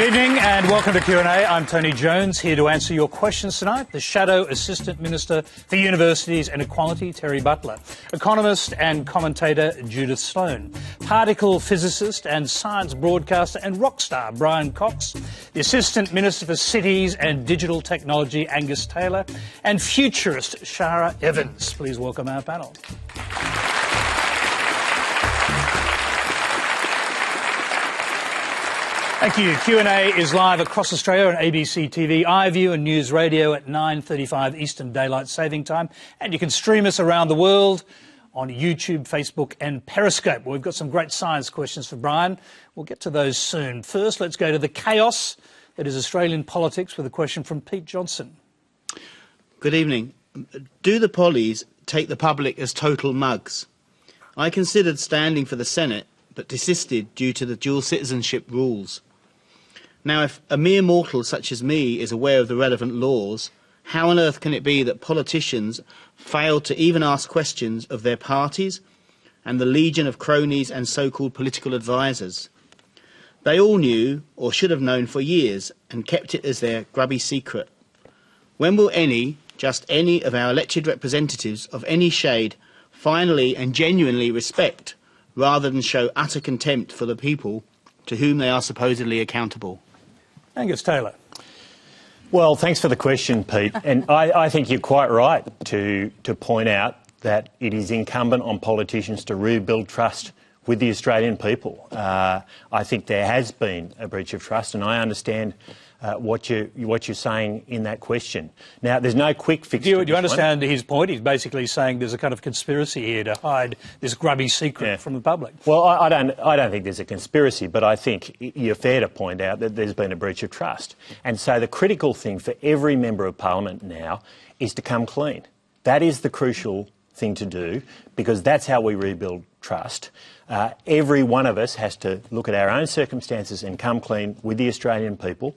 evening and welcome to Q&A. I'm Tony Jones, here to answer your questions tonight. The Shadow Assistant Minister for Universities and Equality, Terri Butler. Economist and commentator, Judith Sloan. Particle physicist and science broadcaster and rock star, Brian Cox. The Assistant Minister for Cities and Digital Technology, Angus Taylor. And Futurist Shara Evans. Please welcome our panel. Thank you. Q&A is live across Australia on ABC TV, iView and News Radio at 9:35 Eastern Daylight Saving Time. And you can stream us around the world on YouTube, Facebook and Periscope. Well, we've got some great science questions for Brian. We'll get to those soon. First, let's go to the chaos that is Australian politics with a question from Pete Johnson. Good evening. Do the pollies take the public as total mugs? I considered standing for the Senate, but desisted due to the dual citizenship rules. Now, if a mere mortal such as me is aware of the relevant laws, how on earth can it be that politicians fail to even ask questions of their parties and the legion of cronies and so-called political advisers? They all knew, or should have known for years, and kept it as their grubby secret. When will any, just any of our elected representatives of any shade finally and genuinely respect, rather than show utter contempt for the people to whom they are supposedly accountable? Angus Taylor. Well, thanks for the question, Pete. And I think you're quite right to point out that it is incumbent on politicians to rebuild trust with the Australian people. I think there has been a breach of trust, and I understand what you're saying in that question. Now, there's no quick fix. Do you understand his point? He's basically saying there's a kind of conspiracy here to hide this grubby secret from the public. Well, I don't think there's a conspiracy, but I think you're fair to point out that there's been a breach of trust. And so the critical thing for every member of Parliament now is to come clean. That is the crucial thing to do, because that's how we rebuild trust. Every one of us has to look at our own circumstances and come clean with the Australian people.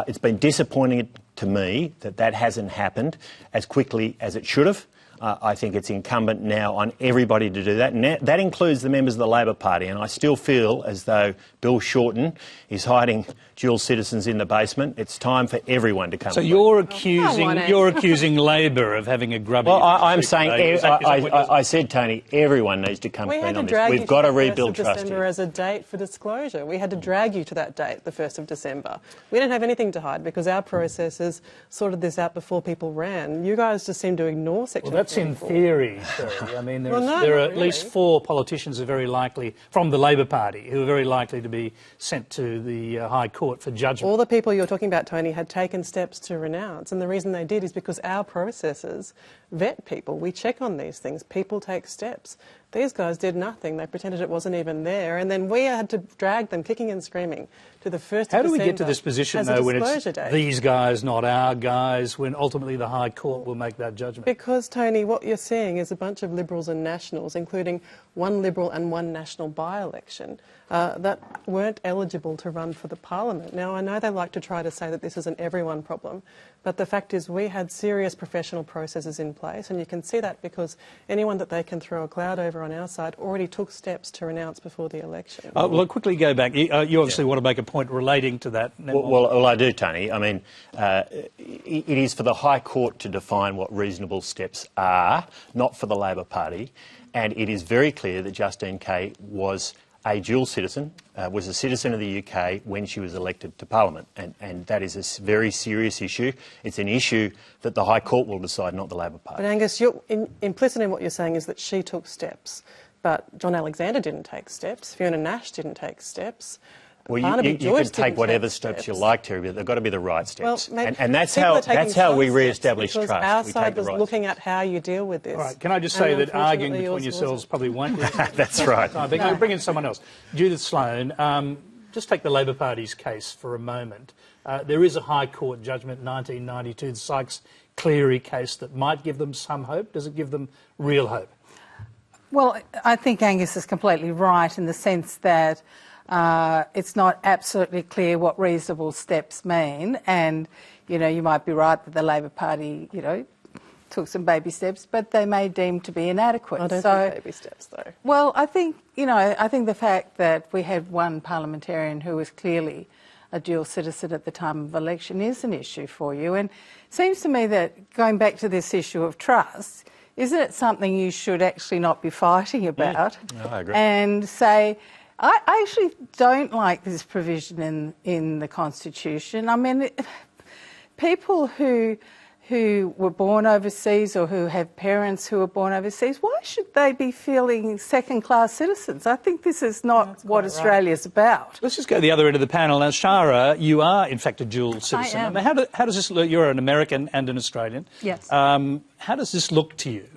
It's been disappointing to me that that hasn't happened as quickly as it should have. I think it's incumbent now on everybody to do that, and that includes the members of the Labor Party. And I still feel as though Bill Shorten is hiding dual citizens in the basement. It's time for everyone to come. So you're accusing Labor of having a grubby. Well, I'm saying I said, Tony, everyone needs to come clean on this. We've got to rebuild trust. December as a date for disclosure. We had to drag you to that date, the 1st of December. We didn't have anything to hide because our processes sorted this out before people ran. You guys just seem to ignore Section 44. Well, that's in theory, Terri. I mean, there are at least 4 politicians who are very likely, from the Labor Party, who are very likely to be sent to the High Court for judgment. All the people you're talking about, Tony, had taken steps to renounce, and the reason they did is because our processes vet people. We check on these things. People take steps. These guys did nothing. They pretended it wasn't even there, and then we had to drag them kicking and screaming to the 1st of December. How do we get to this position, though, when it's these guys, not our guys, when ultimately the High Court will make that judgment? Because, Tony, what you're seeing is a bunch of Liberals and Nationals, including one Liberal and one National by-election, that weren't eligible to run for the Parliament. Now, I know they like to try to say that this is an everyone problem, but the fact is we had serious professional processes in place, and you can see that because anyone that they can throw a cloud over on our side already took steps to renounce before the election. Well, I'll quickly go back. You obviously want to make a point relating to that. Well, I do, Tony. I mean, it is for the High Court to define what reasonable steps are, not for the Labor Party. And it is very clear that Justine Kay was a dual citizen, was a citizen of the UK when she was elected to Parliament. And that is a very serious issue. It's an issue that the High Court will decide, not the Labor Party. But Angus, implicit in what you're saying is that she took steps, but John Alexander didn't take steps, Fiona Nash didn't take steps. Well, you can take whatever steps you like, Terri, but they've got to be the right steps. Well, and that's how we re-establish trust. Our side was looking at how you deal with this. All right, can I just say that arguing between yourselves probably won't work? That's right. No. Bring in someone else. Judith Sloan, just take the Labor Party's case for a moment. There is a High Court judgment, 1992, the Sykes-Cleary case, that might give them some hope. Does it give them real hope? Well, I think Angus is completely right in the sense that it's not absolutely clear what reasonable steps mean, and, you know, you might be right that the Labor Party, you know, took some baby steps, but they may deem to be inadequate. I don't think baby steps, though. Well, I think, you know, I think the fact that we had one parliamentarian who was clearly a dual citizen at the time of election is an issue for you. And it seems to me that, going back to this issue of trust, isn't it something you should actually not be fighting about? No, I agree. And say, I actually don't like this provision in the Constitution. I mean, people who were born overseas or who have parents who were born overseas, why should they be feeling second-class citizens? I think this is not what Australia's about. Let's just go to the other end of the panel. Now, Shara, you are, in fact, a dual citizen. I am. mean, how does this look? You're an American and an Australian. Yes. How does this look to you?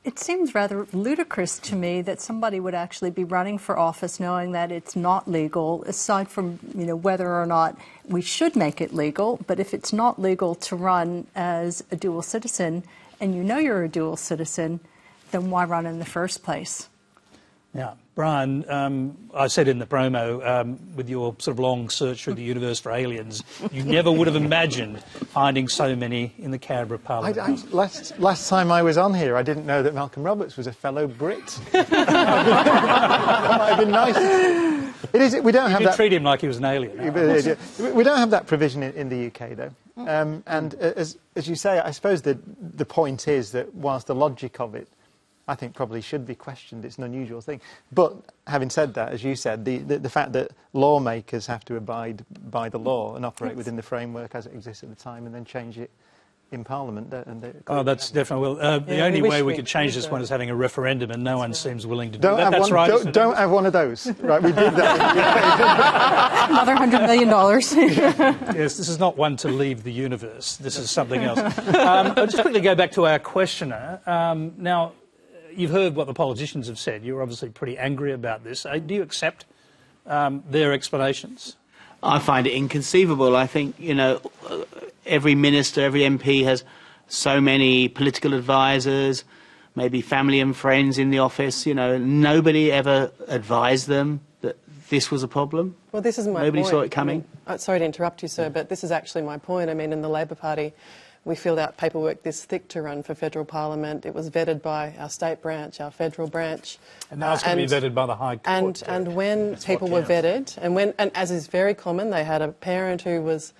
It seems rather ludicrous to me that somebody would actually be running for office knowing that it's not legal, aside from, you know, whether or not we should make it legal. But if it's not legal to run as a dual citizen and you know you're a dual citizen, then why run in the first place? Now, Brian, I said in the promo, with your sort of long search through the universe for aliens, you never would have imagined finding so many in the Canberra Parliament. Last time I was on here, I didn't know that Malcolm Roberts was a fellow Brit. That might have been nice. It is. We don't have that. Treat him like he was an alien. We don't have that provision in the UK, though. And as you say, I suppose the point is that whilst the logic of it, I think, probably should be questioned. It's an unusual thing. But having said that, as you said, the fact that lawmakers have to abide by the law and operate within the framework as it exists at the time and then change it in Parliament. Oh, that's definitely... Well, the only way we could change this one is having a referendum, and no one seems willing to do that. That's right. Don't have one of those. Right, we did that. Another $100 million. Yes, this is not one to leave the universe. This is something else. I'll just quickly go back to our questioner. Now... You've heard what the politicians have said. You're obviously pretty angry about this. Do you accept their explanations? I find it inconceivable. I think, you know, every minister, every MP has so many political advisors, maybe family and friends in the office. You know, nobody ever advised them that this was a problem. Well, this is my Nobody point. saw it coming. I mean, sorry to interrupt you, sir, but this is actually my point. I mean, in the Labor Party, we filled out paperwork this thick to run for federal parliament. It was vetted by our state branch, our federal branch. And now it's going to be vetted by the High Court. And when people were vetted, and as is very common, they had a parent who was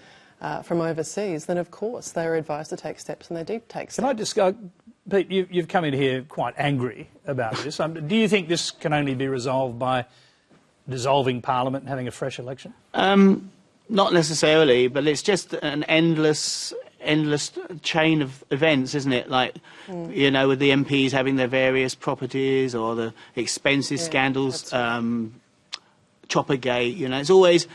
from overseas, then of course they were advised to take steps, and they did take steps. Can I just go, Pete, you've come in here quite angry about this. Do you think this can only be resolved by dissolving Parliament and having a fresh election? Not necessarily, but it's just an endless chain of events, isn't it? Like, you know, with the MPs having their various properties or the expenses scandals, Choppergate, you know, it's always,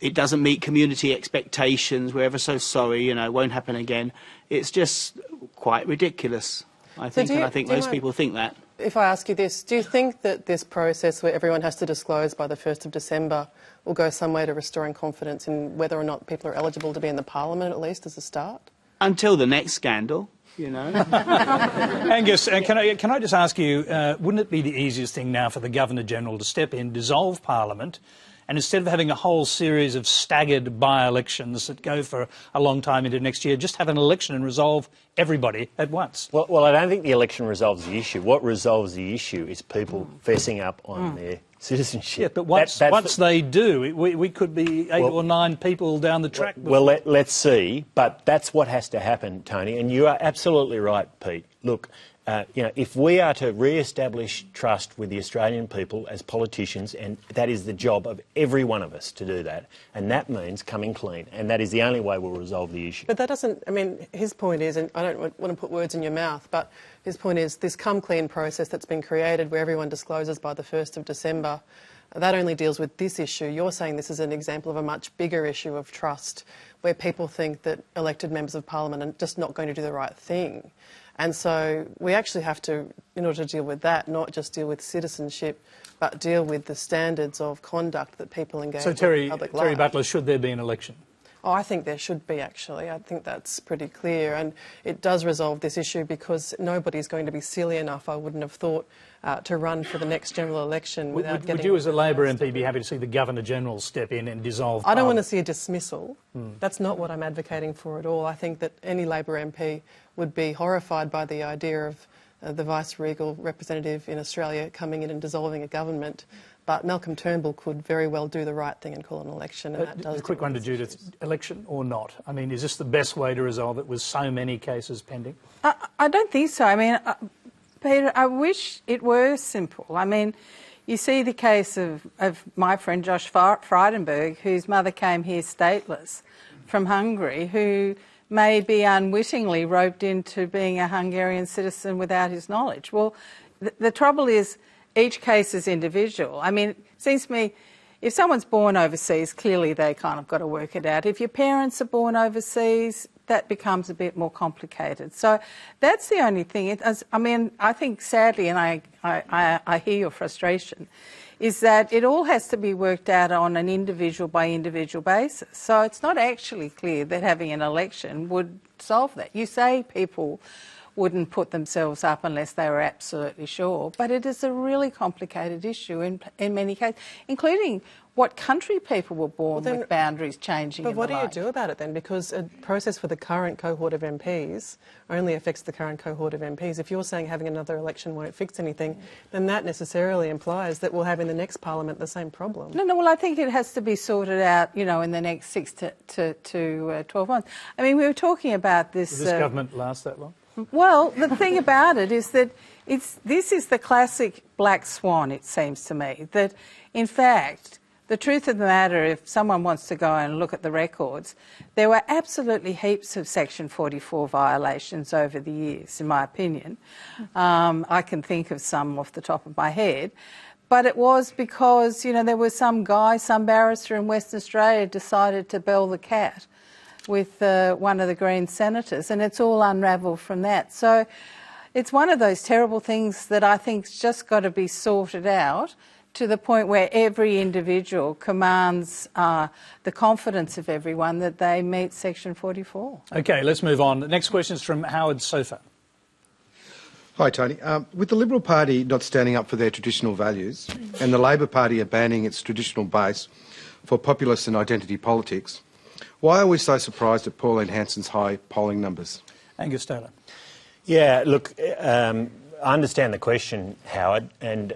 it doesn't meet community expectations, we're ever so sorry, you know, it won't happen again. It's just quite ridiculous, I think, and I think most people think that. If I ask you this, do you think that this process where everyone has to disclose by the 1st of December will go some way to restoring confidence in whether or not people are eligible to be in the Parliament, at least as a start? Until the next scandal, you know. Angus, can I just ask you, wouldn't it be the easiest thing now for the Governor-General to step in, dissolve Parliament, and instead of having a whole series of staggered by-elections that go for a long time into next year, just have an election and resolve everybody at once? Well, I don't think the election resolves the issue. What resolves the issue is people fessing up on their citizenship. Yeah, but once they do, we could be 8 or 9 people down the track. Well, let's see. But that's what has to happen, Tony. And you are absolutely right, Pete. Look, you know, if we are to re-establish trust with the Australian people as politicians, and that is the job of every one of us to do that, and that means coming clean, and that is the only way we'll resolve the issue. But that doesn't, I mean, his point is, and I don't want to put words in your mouth, but his point is this come clean process that's been created where everyone discloses by the 1st of December, that only deals with this issue. You're saying this is an example of a much bigger issue of trust where people think that elected members of Parliament are just not going to do the right thing. And so we actually have to, in order to deal with that, not just deal with citizenship, but deal with the standards of conduct that people engage in public life. Terri Butler, should there be an election? Oh, I think there should be, actually. I think that's pretty clear. And it does resolve this issue because nobody's going to be silly enough, I wouldn't have thought, to run for the next general election without getting... Would you, as a Labor MP, be happy to see the Governor-General step in and dissolve I don't Parliament? want to see a dismissal. That's not what I'm advocating for at all. I think that any Labor MP would be horrified by the idea of the vice-regal representative in Australia coming in and dissolving a government. But Malcolm Turnbull could very well do the right thing and call an election. And that does a quick one to Judith. Election or not? I mean, is this the best way to resolve it with so many cases pending? I don't think so. I mean, Peter, I wish it were simple. I mean, you see the case of my friend Josh Frydenberg, whose mother came here stateless from Hungary, who may be unwittingly roped into being a Hungarian citizen without his knowledge. Well, the trouble is each case is individual. I mean, it seems to me if someone's born overseas, clearly they kind of got to work it out. If your parents are born overseas, that becomes a bit more complicated. So that's the only thing. I mean, I think sadly, and I hear your frustration, is that it all has to be worked out on an individual by individual basis. So it's not actually clear that having an election would solve that. You say people wouldn't put themselves up unless they were absolutely sure, but it is a really complicated issue in many cases, including what country people were born with boundaries changing. But what do you do about it then? Because a process for the current cohort of MPs only affects the current cohort of MPs. If you're saying having another election won't fix anything, then that necessarily implies that we'll have in the next parliament the same problem. No, well, I think it has to be sorted out, you know, in the next 6 to 12 months. I mean, we were talking about this... Will this government last that long? Well, the thing about it is that this is the classic black swan, it seems to me, that in fact... The truth of the matter, if someone wants to go and look at the records, there were absolutely heaps of Section 44 violations over the years, in my opinion. I can think of some off the top of my head. But it was because, you know, there was some guy, some barrister in Western Australia decided to bell the cat with one of the Green senators, and it's all unravelled from that. So it's one of those terrible things that I think's just got to be sorted out to the point where every individual commands the confidence of everyone that they meet Section 44. OK, let's move on. The next question is from Howard Sofa. Hi, Tony. With the Liberal Party not standing up for their traditional values and the Labor Party abandoning its traditional base for populist and identity politics, why are we so surprised at Pauline Hanson's high polling numbers? Angus Taylor. Yeah, look... I understand the question, Howard, and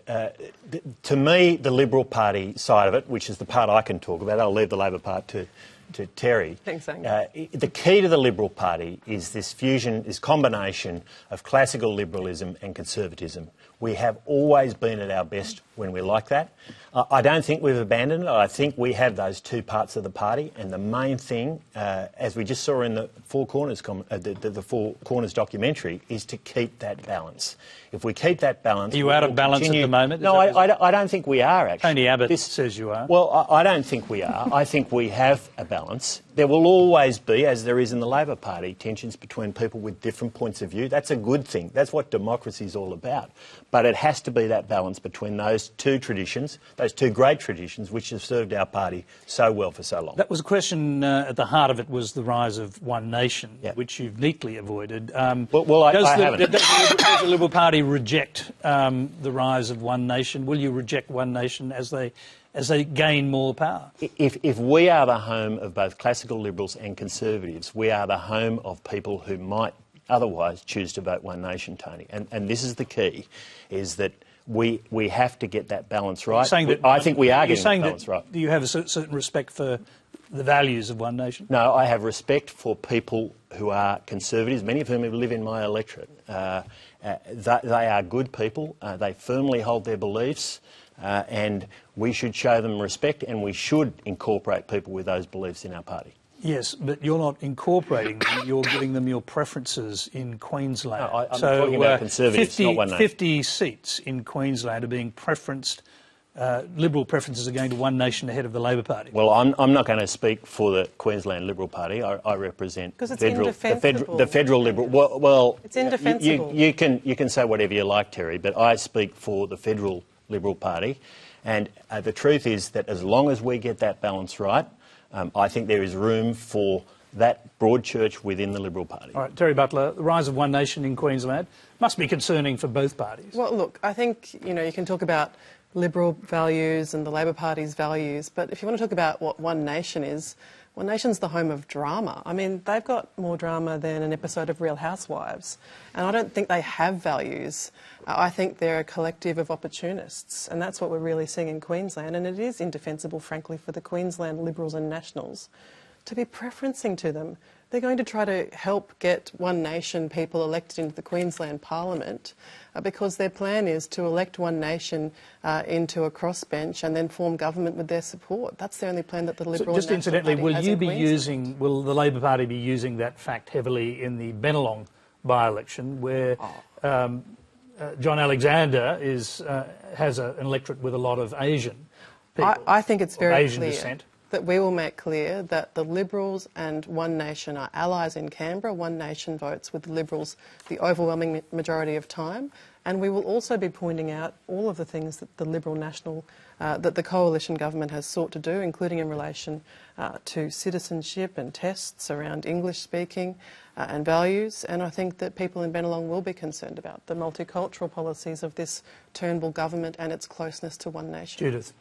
to me, the Liberal Party side of it, which is the part I can talk about, I'll leave the Labor part to Terri. Thanks, Angus. The key to the Liberal Party is this fusion, this combination of classical liberalism and conservatism. We have always been at our best when we're like that. I don't think we've abandoned it. I think we have those two parts of the party, and the main thing, as we just saw in the Four Corners, the Four Corners documentary, is to keep that balance. If we keep that balance... Are you out of balance at the moment? No, I don't think we are, actually. Tony Abbott says you are. Well, I don't think we are. I think we have a balance. There will always be, as there is in the Labor Party, tensions between people with different points of view. That's a good thing. That's what democracy is all about. But it has to be that balance between those two traditions, those two great traditions, which have served our party so well for so long. That was a question at the heart of it was the rise of One Nation, which you've neatly avoided. I haven't. Does the Liberal Party reject the rise of One Nation? Will you reject One Nation as they gain more power? If we are the home of both classical Liberals and Conservatives, we are the home of people who might otherwise choose to vote One Nation, Tony. And this is the key, is that we have to get that balance right. I think we are getting that balance right. Do you have a certain respect for the values of One Nation? No, I have respect for people who are Conservatives, many of whom live in my electorate. They are good people. They firmly hold their beliefs. And we should show them respect, and we should incorporate people with those beliefs in our party. Yes, but you're not incorporating them, you're giving them your preferences in Queensland. No, I'm talking about Conservatives, not One Nation. 50 seats in Queensland are being preferenced, Liberal preferences are going to One Nation ahead of the Labor Party. Well, I'm not going to speak for the Queensland Liberal Party. I represent the federal Liberal. Well, it's indefensible. You can say whatever you like, Terri, but I speak for the federal Liberal Party, and the truth is that as long as we get that balance right, I think there is room for that broad church within the Liberal Party. All right, Terri Butler, the rise of One Nation in Queensland must be concerning for both parties. Well, look, I think, you know, you can talk about Liberal values and the Labor Party's values, but if you want to talk about what One Nation is, One Nation's the home of drama. I mean, they've got more drama than an episode of Real Housewives. And I don't think they have values. I think they're a collective of opportunists. And that's what we're really seeing in Queensland. And it is indefensible, frankly, for the Queensland Liberals and Nationals to be preferencing to them. They're going to try to help get One Nation people elected into the Queensland Parliament because their plan is to elect One Nation into a crossbench and then form government with their support. That's the only plan that the Liberal just and National incidentally, Party will the Labor Party be using that fact heavily in the Bennelong by-election where John Alexander has an electorate with a lot of Asian people? I think it's very Asian clear descent. that we will make clear that the Liberals and One Nation are allies in Canberra. One Nation votes with the Liberals the overwhelming majority of time. And we will also be pointing out all of the things that the Liberal National, that the coalition government has sought to do, including in relation to citizenship and tests around English speaking and values. And I think that people in Bennelong will be concerned about the multicultural policies of this Turnbull government and its closeness to One Nation. Judith.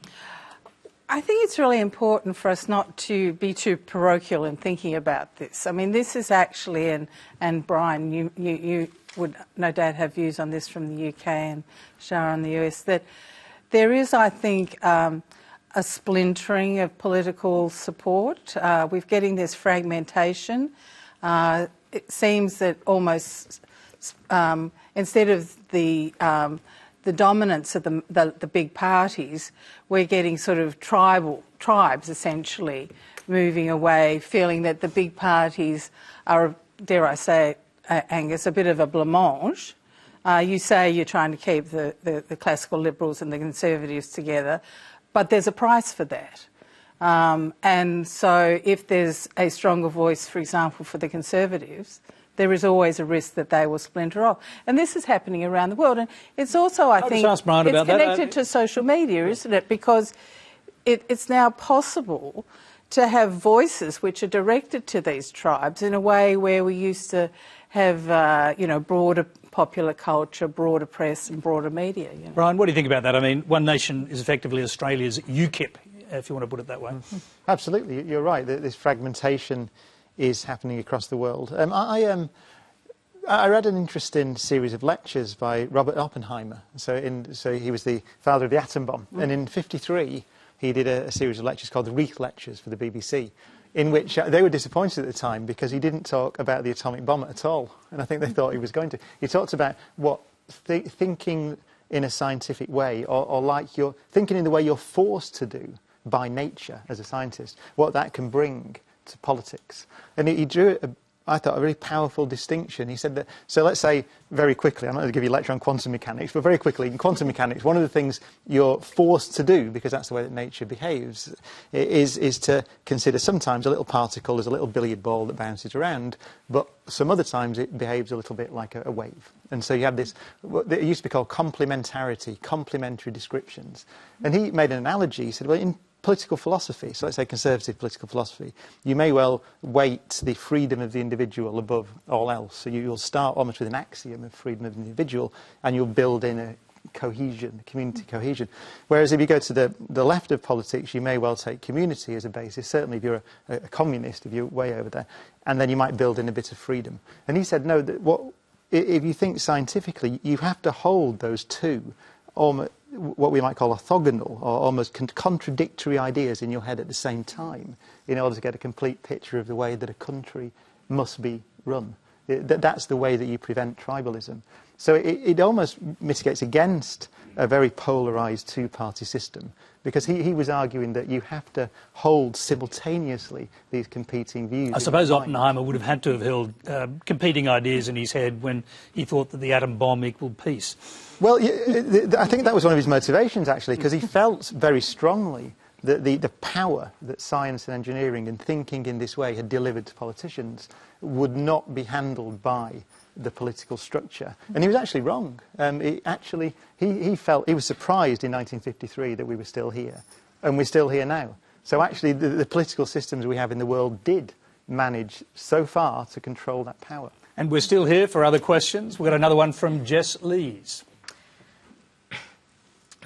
I think it's really important for us not to be too parochial in thinking about this. I mean, this is actually, and Brian, you would no doubt have views on this from the UK and Shara in the US, that there is, I think, a splintering of political support. We're getting this fragmentation. It seems that almost instead of the dominance of the big parties, we're getting sort of tribes essentially moving away, feeling that the big parties are, dare I say, Angus, a bit of a blancmange. You say you're trying to keep the classical Liberals and the Conservatives together, but there's a price for that. And so if there's a stronger voice, for example, for the Conservatives, there is always a risk that they will splinter off. And this is happening around the world. And it's also, I think, it's connected to social media, isn't it? Because it's now possible to have voices which are directed to these tribes in a way where we used to have, broader popular culture, broader press and broader media. You know? Brian, what do you think about that? I mean, One Nation is effectively Australia's UKIP, if you want to put it that way. Absolutely, you're right. This fragmentation is happening across the world. I read an interesting series of lectures by Robert Oppenheimer. So he was the father of the atom bomb. And in '53, he did a series of lectures called the Reith Lectures for the BBC, in which they were disappointed at the time because he didn't talk about the atomic bomb at all. And I think they thought he was going to. He talked about what thinking in a scientific way, or like you're thinking in the way you're forced to do by nature as a scientist, what that can bring to politics. And he drew, I thought, a really powerful distinction. He said that, so let's say very quickly, I'm not going to give you a lecture on quantum mechanics, but very quickly, in quantum mechanics, one of the things you're forced to do, because that's the way that nature behaves, is to consider sometimes a little particle as a little billiard ball that bounces around, but some other times it behaves a little bit like a wave. And so you have this, it used to be called complementarity, complementary descriptions. And he made an analogy. He said, well, in political philosophy, so let's say conservative political philosophy, you may well weight the freedom of the individual above all else. So you'll start almost with an axiom of freedom of the individual, and you'll build in a cohesion, community cohesion. Whereas if you go to the left of politics, you may well take community as a basis, certainly if you're a communist, if you're way over there, and then you might build in a bit of freedom. And he said, no, if you think scientifically, you have to hold those two, what we might call orthogonal, or almost contradictory ideas in your head at the same time in order to get a complete picture of the way that a country must be run. That's the way that you prevent tribalism. So it almost mitigates against a very polarised two-party system, because he was arguing that you have to hold simultaneously these competing views. I suppose Oppenheimer would have had to have held competing ideas in his head when he thought that the atom bomb equaled peace. Well, I think that was one of his motivations, actually, because he felt very strongly that the power that science and engineering and thinking in this way had delivered to politicians would not be handled by the political structure. And he was actually wrong. He felt, he was surprised in 1953 that we were still here, and we're still here now. So actually the political systems we have in the world did manage so far to control that power. And we're still here for other questions. We've got another one from Jess Lees.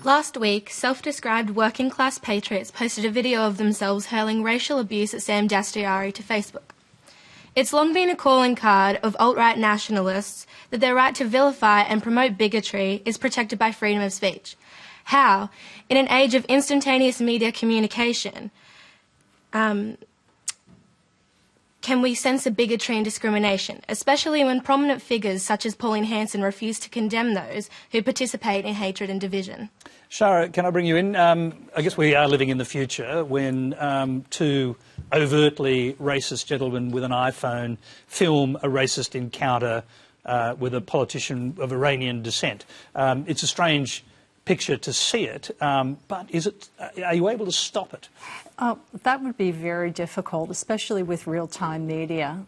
Last week, self-described working-class patriots posted a video of themselves hurling racial abuse at Sam Dastyari to Facebook. It's long been a calling card of alt-right nationalists that their right to vilify and promote bigotry is protected by freedom of speech. How, in an age of instantaneous media communication, can we censor bigotry and discrimination, especially when prominent figures such as Pauline Hanson refuse to condemn those who participate in hatred and division? Shara, can I bring you in? I guess we are living in the future when two overtly racist gentlemen with an iPhone film a racist encounter with a politician of Iranian descent. It's a strange picture to see it, but are you able to stop it? That would be very difficult, especially with real-time media.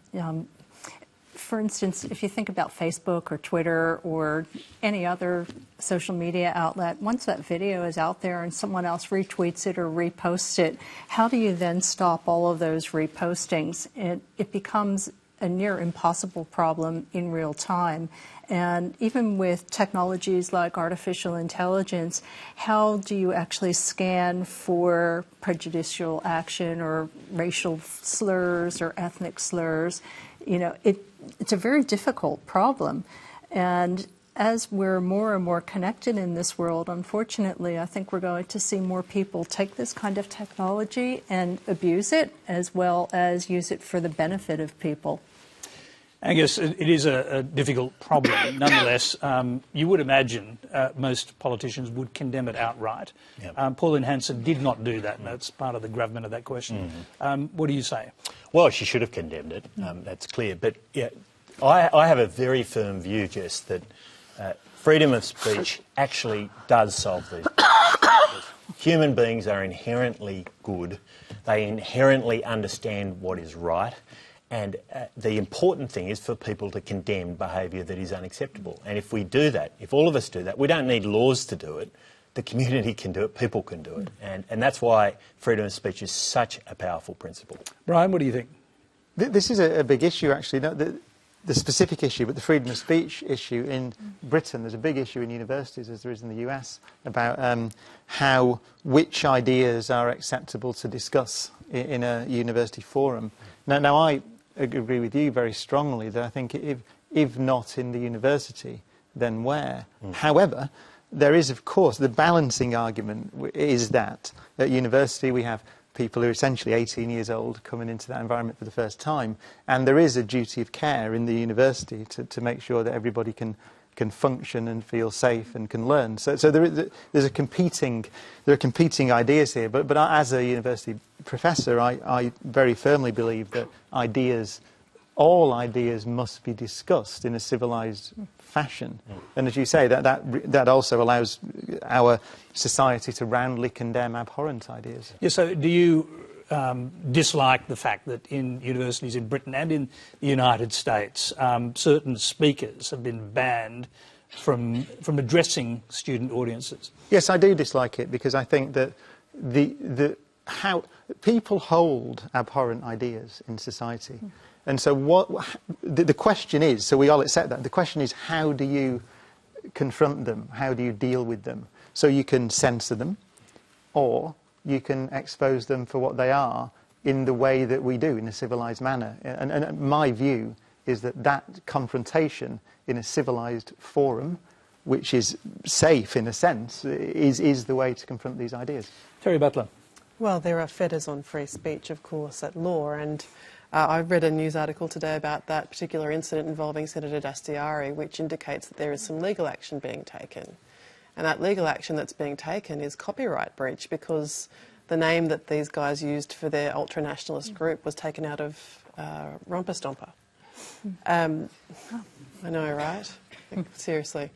For instance, if you think about Facebook or Twitter or any other social media outlet, once that video is out there and someone else retweets it or reposts it, how do you then stop all of those repostings? It becomes a near impossible problem in real time. And even with technologies like artificial intelligence, how do you actually scan for prejudicial action or racial slurs or ethnic slurs? You know, it's a very difficult problem. And as we're more and more connected in this world, unfortunately, I think we're going to see more people take this kind of technology and abuse it, as well as use it for the benefit of people. Angus, it is a difficult problem. Nonetheless, you would imagine most politicians would condemn it outright. Yep. Pauline Hanson did not do that, and that's part of the gravamen of that question. What do you say? Well, she should have condemned it, that's clear. But yeah, I have a very firm view, Jess, that freedom of speech actually does solve these problems. Human beings are inherently good. They inherently understand what is right. And the important thing is for people to condemn behaviour that is unacceptable. And if we do that, if all of us do that, we don't need laws to do it. The community can do it, people can do it. And that's why freedom of speech is such a powerful principle. Brian, what do you think? This is a big issue, actually. Not the specific issue, but the freedom of speech issue in Britain. There's a big issue in universities, as there is in the US, about which ideas are acceptable to discuss in a university forum. Now I agree with you very strongly that I think if not in the university, then where? However, there is, of course, the balancing argument is that at university we have people who are essentially 18 years old coming into that environment for the first time, and there is a duty of care in the university to make sure that everybody can function and feel safe and can learn. So there are competing ideas here. But as a university professor, I very firmly believe that all ideas must be discussed in a civilised fashion. And as you say, that also allows our society to roundly condemn abhorrent ideas. Yeah, so do you dislike the fact that in universities in Britain and in the United States, certain speakers have been banned from addressing student audiences? Yes, I do dislike it because I think that how people hold abhorrent ideas in society. And so the question is, so we all accept that, the question is how do you confront them? How do you deal with them? So you can censor them, or you can expose them for what they are in the way that we do, in a civilised manner. And my view is that confrontation in a civilised forum, which is safe in a sense, is the way to confront these ideas. Terri Butler. Well, there are fetters on free speech, of course, at law, and I read a news article today about that particular incident involving Senator Dastyari, which indicates that there is some legal action being taken. And that legal action that's being taken is copyright breach, because the name that these guys used for their ultra-nationalist group was taken out of Romper Stomper. I know, right? Seriously.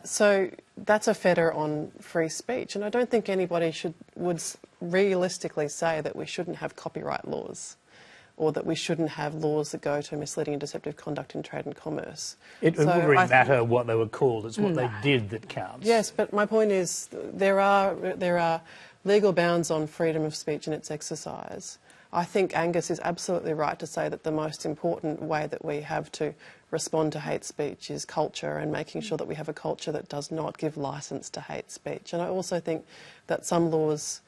So that's a fetter on free speech, and I don't think anybody would realistically say that we shouldn't have copyright laws, or that we shouldn't have laws that go to misleading and deceptive conduct in trade and commerce. It wouldn't really matter what they were called, it's what they did that counts. Yes, but my point is there are legal bounds on freedom of speech and its exercise. I think Angus is absolutely right to say that the most important way that we have to respond to hate speech is culture, and making sure that we have a culture that does not give licence to hate speech. And I also think that some laws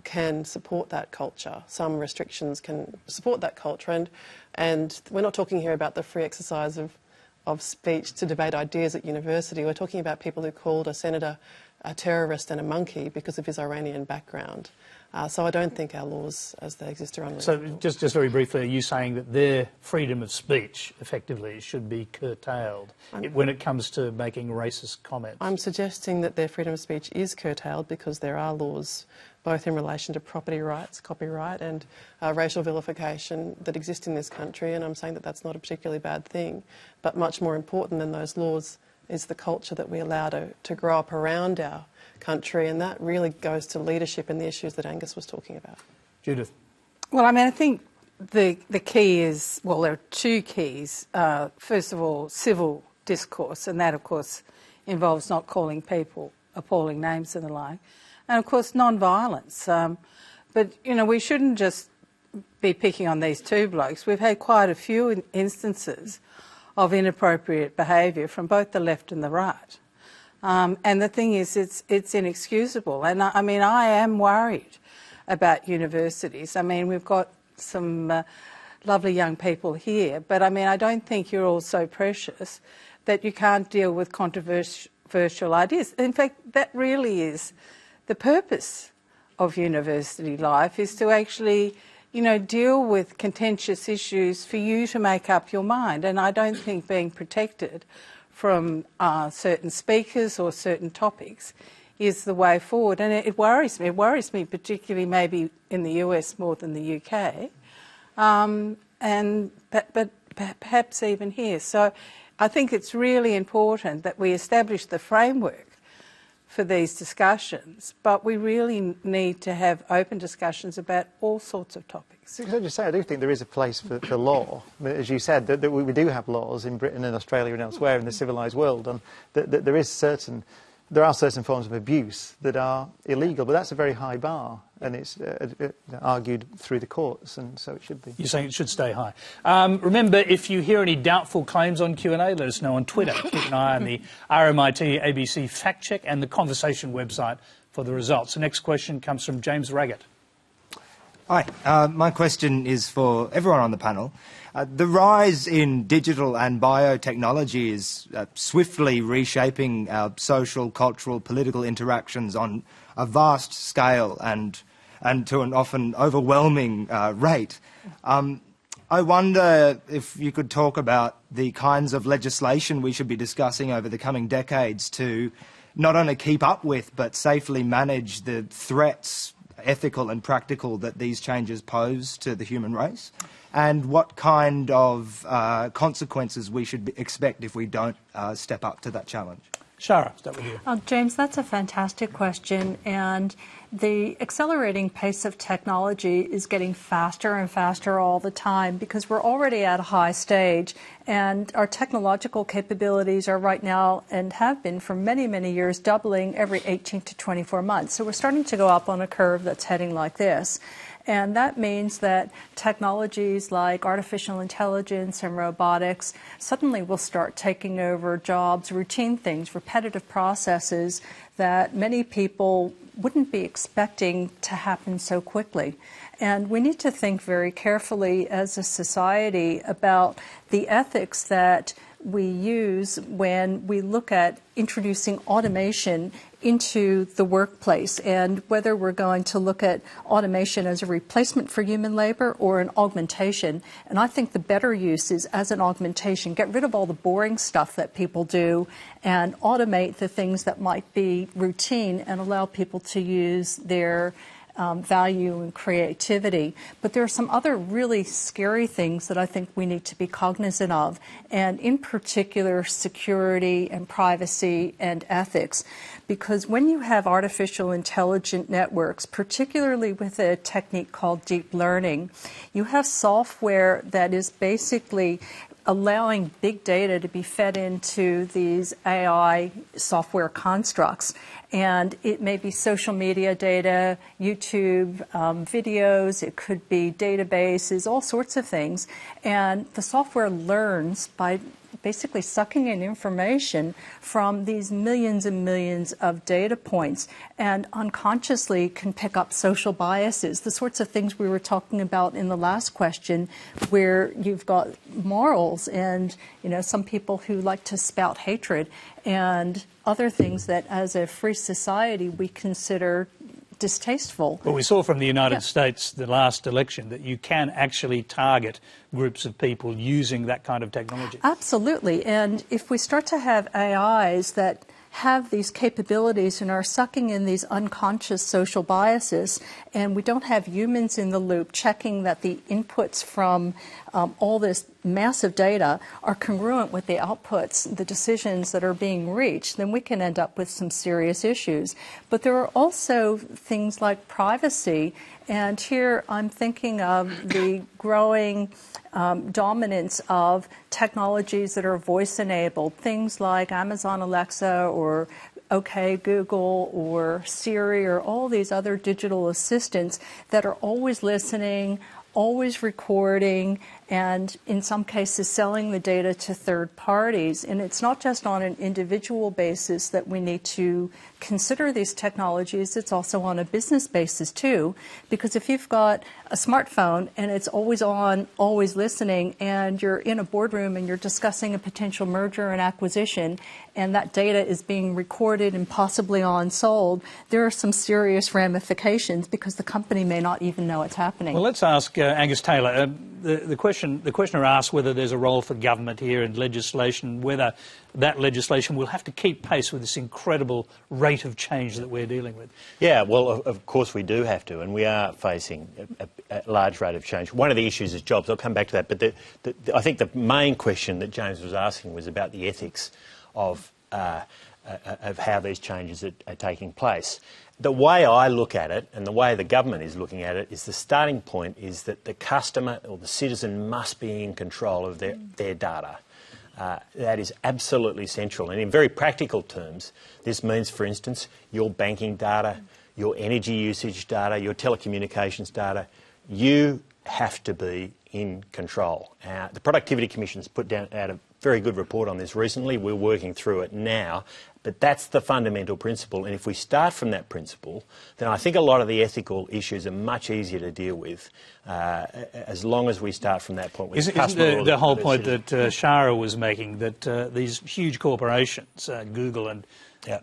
can support that culture. Some restrictions can support that culture. And we're not talking here about the free exercise of speech to debate ideas at university. We're talking about people who called a senator a terrorist and a monkey because of his Iranian background. So I don't think our laws as they exist are unreasonable. So just very briefly, are you saying that their freedom of speech effectively should be curtailed when it comes to making racist comments? I'm suggesting that their freedom of speech is curtailed because there are laws both in relation to property rights, copyright and racial vilification that exist in this country, and I'm saying that that's not a particularly bad thing. But much more important than those laws is the culture that we allow to grow up around our country, and that really goes to leadership and the issues that Angus was talking about. Judith? Well, I mean, I think the key is, well, there are two keys. First of all, civil discourse, and that, of course, involves not calling people appalling names and the like. And, of course, non-violence. But, you know, we shouldn't just be picking on these two blokes. We've had quite a few instances of inappropriate behaviour from both the left and the right. And the thing is, it's inexcusable. And, I mean, I am worried about universities. I mean, we've got some lovely young people here, but, I mean, I don't think you're all so precious that you can't deal with controversial ideas. In fact, that really is the purpose of university life, is to actually, you know, deal with contentious issues for you to make up your mind. And I don't think being protected from certain speakers or certain topics is the way forward. And it worries me. It worries me particularly maybe in the US more than the UK, but perhaps even here. So I think it's really important that we establish the framework for these discussions, but we really need to have open discussions about all sorts of topics. Can I just say, I do think there is a place for law. As you said, that we do have laws in Britain and Australia and elsewhere in the civilised world, and that there are certain forms of abuse that are illegal, but that's a very high bar, and it's argued through the courts, and so it should be. You're saying it should stay high. Remember, if you hear any doubtful claims on Q&A, let us know on Twitter. Keep an eye on the RMIT ABC Fact Check and the Conversation website for the results. The next question comes from James Raggett. Hi, my question is for everyone on the panel. The rise in digital and biotechnology is swiftly reshaping our social, cultural, political interactions on a vast scale and to an often overwhelming rate. I wonder if you could talk about the kinds of legislation we should be discussing over the coming decades to not only keep up with but safely manage the threats, ethical and practical, that these changes pose to the human race, and what kind of consequences we should expect if we don't step up to that challenge. Shara, start with you. James, that's a fantastic question, and the accelerating pace of technology is getting faster and faster all the time because we're already at a high stage, and our technological capabilities are right now, and have been for many, many years, doubling every 18 to 24 months. So we're starting to go up on a curve that's heading like this. And that means that technologies like artificial intelligence and robotics suddenly will start taking over jobs, routine things, repetitive processes that many people wouldn't be expecting to happen so quickly. And we need to think very carefully as a society about the ethics that we use when we look at introducing automation into the workplace, and whether we're going to look at automation as a replacement for human labor or an augmentation. And I think the better use is as an augmentation. Get rid of all the boring stuff that people do and automate the things that might be routine and allow people to use their value and creativity. But there are some other really scary things that I think we need to be cognizant of, and in particular security and privacy and ethics. Because when you have artificial intelligent networks, particularly with a technique called deep learning, you have software that is basically allowing big data to be fed into these AI software constructs. And it may be social media data, YouTube videos, it could be databases, all sorts of things. And the software learns by basically sucking in information from these millions and millions of data points, and unconsciously can pick up social biases, the sorts of things we were talking about in the last question, where you've got morals and, you know, some people who like to spout hatred and other things that as a free society we consider distasteful. Well, we saw from the United States, the last election, that you can actually target groups of people using that kind of technology. Absolutely. And if we start to have AIs that have these capabilities and are sucking in these unconscious social biases, and we don't have humans in the loop checking that the inputs from all this massive data are congruent with the outputs, the decisions that are being reached, then we can end up with some serious issues. But there are also things like privacy, and here I'm thinking of the growing dominance of technologies that are voice-enabled, things like Amazon Alexa or OK Google or Siri or all these other digital assistants that are always listening, always recording, and in some cases selling the data to third parties. And it's not just on an individual basis that we need to consider these technologies, it's also on a business basis too, because if you've got a smartphone and it's always on, always listening, and you're in a boardroom and you're discussing a potential merger and acquisition, and that data is being recorded and possibly on sold, there are some serious ramifications because the company may not even know it's happening. Well, let's ask Angus Taylor. The questioner asks whether there's a role for government here in legislation, whether that legislation will have to keep pace with this incredible rate of change that we're dealing with. Yeah, well, of course we do have to, and we are facing a large rate of change. One of the issues is jobs. I'll come back to that, but I think the main question that James was asking was about the ethics of how these changes are taking place. The way I look at it, and the way the government is looking at it, is the starting point is that the customer or the citizen must be in control of their data. That is absolutely central. And in very practical terms, this means, for instance, your banking data, your energy usage data, your telecommunications data, you have to be in control. The Productivity Commission's put out a very good report on this recently. We're working through it now. But that's the fundamental principle. And if we start from that principle, then I think a lot of the ethical issues are much easier to deal with as long as we start from that point. Isn't the whole point that Shara was making, that these huge corporations, Google and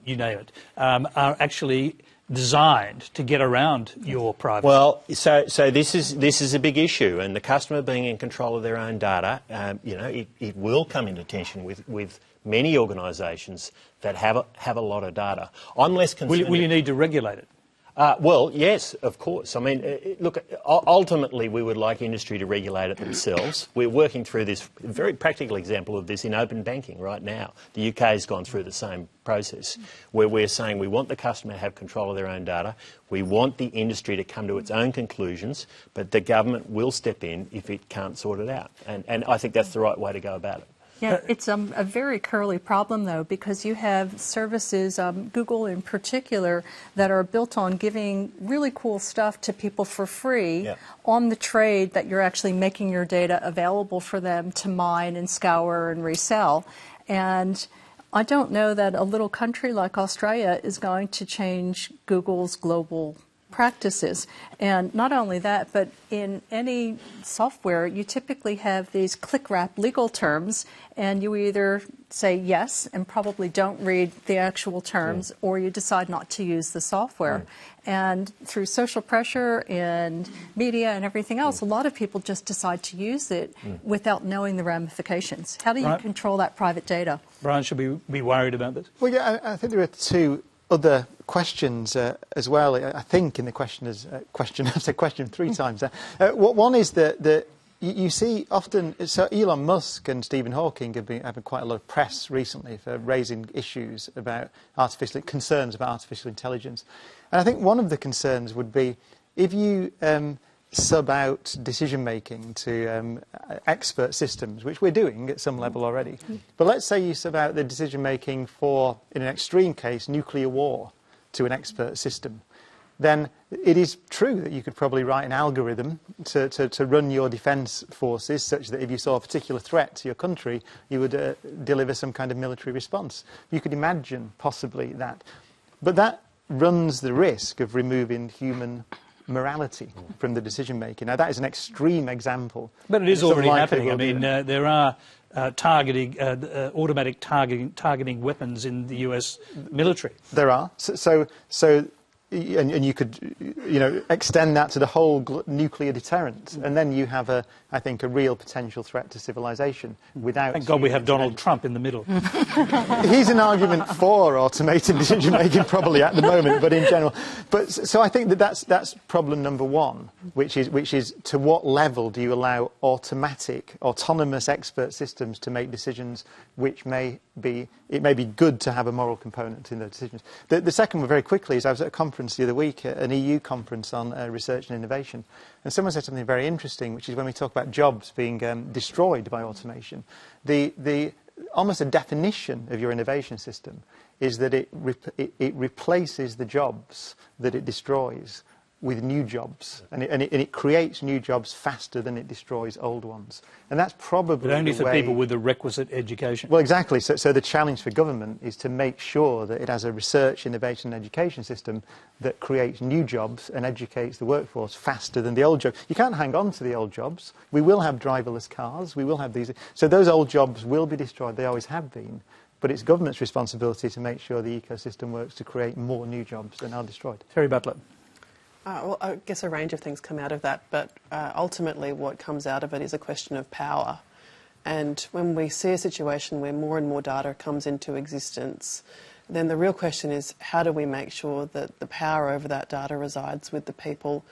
you name it, are actually designed to get around your privacy? Well, so this is a big issue, and the customer being in control of their own data, it will come into tension with many organisations that have a lot of data. I'm less concerned. Will you need to regulate it? Well, yes, of course. I mean, look, ultimately we would like industry to regulate it themselves. We're working through this very practical example of this in open banking right now. The UK has gone through the same process where we're saying we want the customer to have control of their own data. We want the industry to come to its own conclusions, but the government will step in if it can't sort it out. And I think that's the right way to go about it. Yeah, it's a very curly problem, though, because you have services, Google in particular, that are built on giving really cool stuff to people for free on the trade that you're actually making your data available for them to mine and scour and resell. And I don't know that a little country like Australia is going to change Google's global practices. And not only that, but in any software, you typically have these click-wrap legal terms, and you either say yes and probably don't read the actual terms, or you decide not to use the software. And through social pressure and media and everything else, a lot of people just decide to use it without knowing the ramifications. How do you control that private data? Brian, should we be worried about this? Well, yeah, I think there are two other questions as well. I think in the question is I've said question three times. One is that you see often. So Elon Musk and Stephen Hawking have been having quite a lot of press recently for raising issues about concerns about artificial intelligence. And I think one of the concerns would be if you sub out decision making to expert systems, which we're doing at some level already. But let's say you sub out the decision making for, in an extreme case, nuclear war to an expert system. Then it is true that you could probably write an algorithm to run your defence forces such that if you saw a particular threat to your country, you would deliver some kind of military response. You could imagine possibly that. But that runs the risk of removing human morality from the decision making. Now, that is an extreme example. But it is already happening. I will be mean, there are automatic targeting weapons in the US military. There are. And you could, extend that to the whole nuclear deterrent, and then you have I think, a real potential threat to civilization without. Thank God we have Donald Trump in the middle. He's an argument for automated decision making, probably at the moment, but in general. But so I think that's problem number one, which is to what level do you allow autonomous expert systems to make decisions, which may be good to have a moral component in those decisions. The second one, very quickly, is I was at a conference the other week, an EU conference on research and innovation, and someone said something very interesting, which is when we talk about jobs being destroyed by automation, the almost a definition of your innovation system is that it replaces the jobs that it destroys with new jobs, and it creates new jobs faster than it destroys old ones. And that's probably but only the for way... people with the requisite education. Well, exactly. So the challenge for government is to make sure that it has a research, innovation and education system that creates new jobs and educates the workforce faster than the old jobs. You can't hang on to the old jobs. We will have driverless cars. We will have these. So those old jobs will be destroyed. They always have been. But it's government's responsibility to make sure the ecosystem works to create more new jobs than are destroyed. Terri Butler. Well, I guess a range of things come out of that, but ultimately what comes out of it is a question of power. And when we see a situation where more and more data comes into existence, then the real question is how do we make sure that the power over that data resides with the people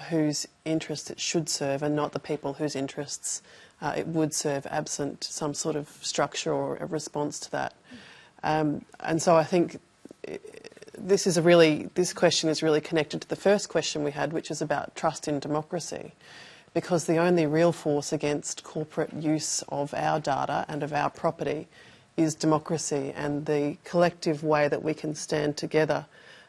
whose interests it should serve and not the people whose interests it would serve absent some sort of structure or a response to that. And so I think this question is really connected to the first question we had, which is about trust in democracy, because the only real force against corporate use of our data and of our property is democracy and the collective way that we can stand together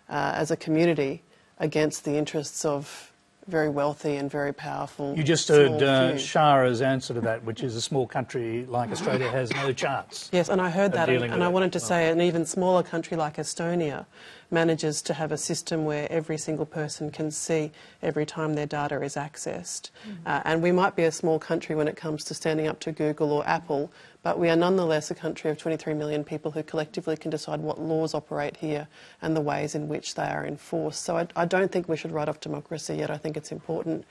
as a community against the interests of very wealthy and very powerful. You just heard Shara's answer to that, which is a small country like Australia has no chance. Yes, and I heard that, and I wanted to say an even smaller country like Estonia manages to have a system where every single person can see every time their data is accessed. And we might be a small country when it comes to standing up to Google or Apple, but we are nonetheless a country of 23 million people who collectively can decide what laws operate here and the ways in which they are enforced. So I don't think we should write off democracy yet. I think it's important.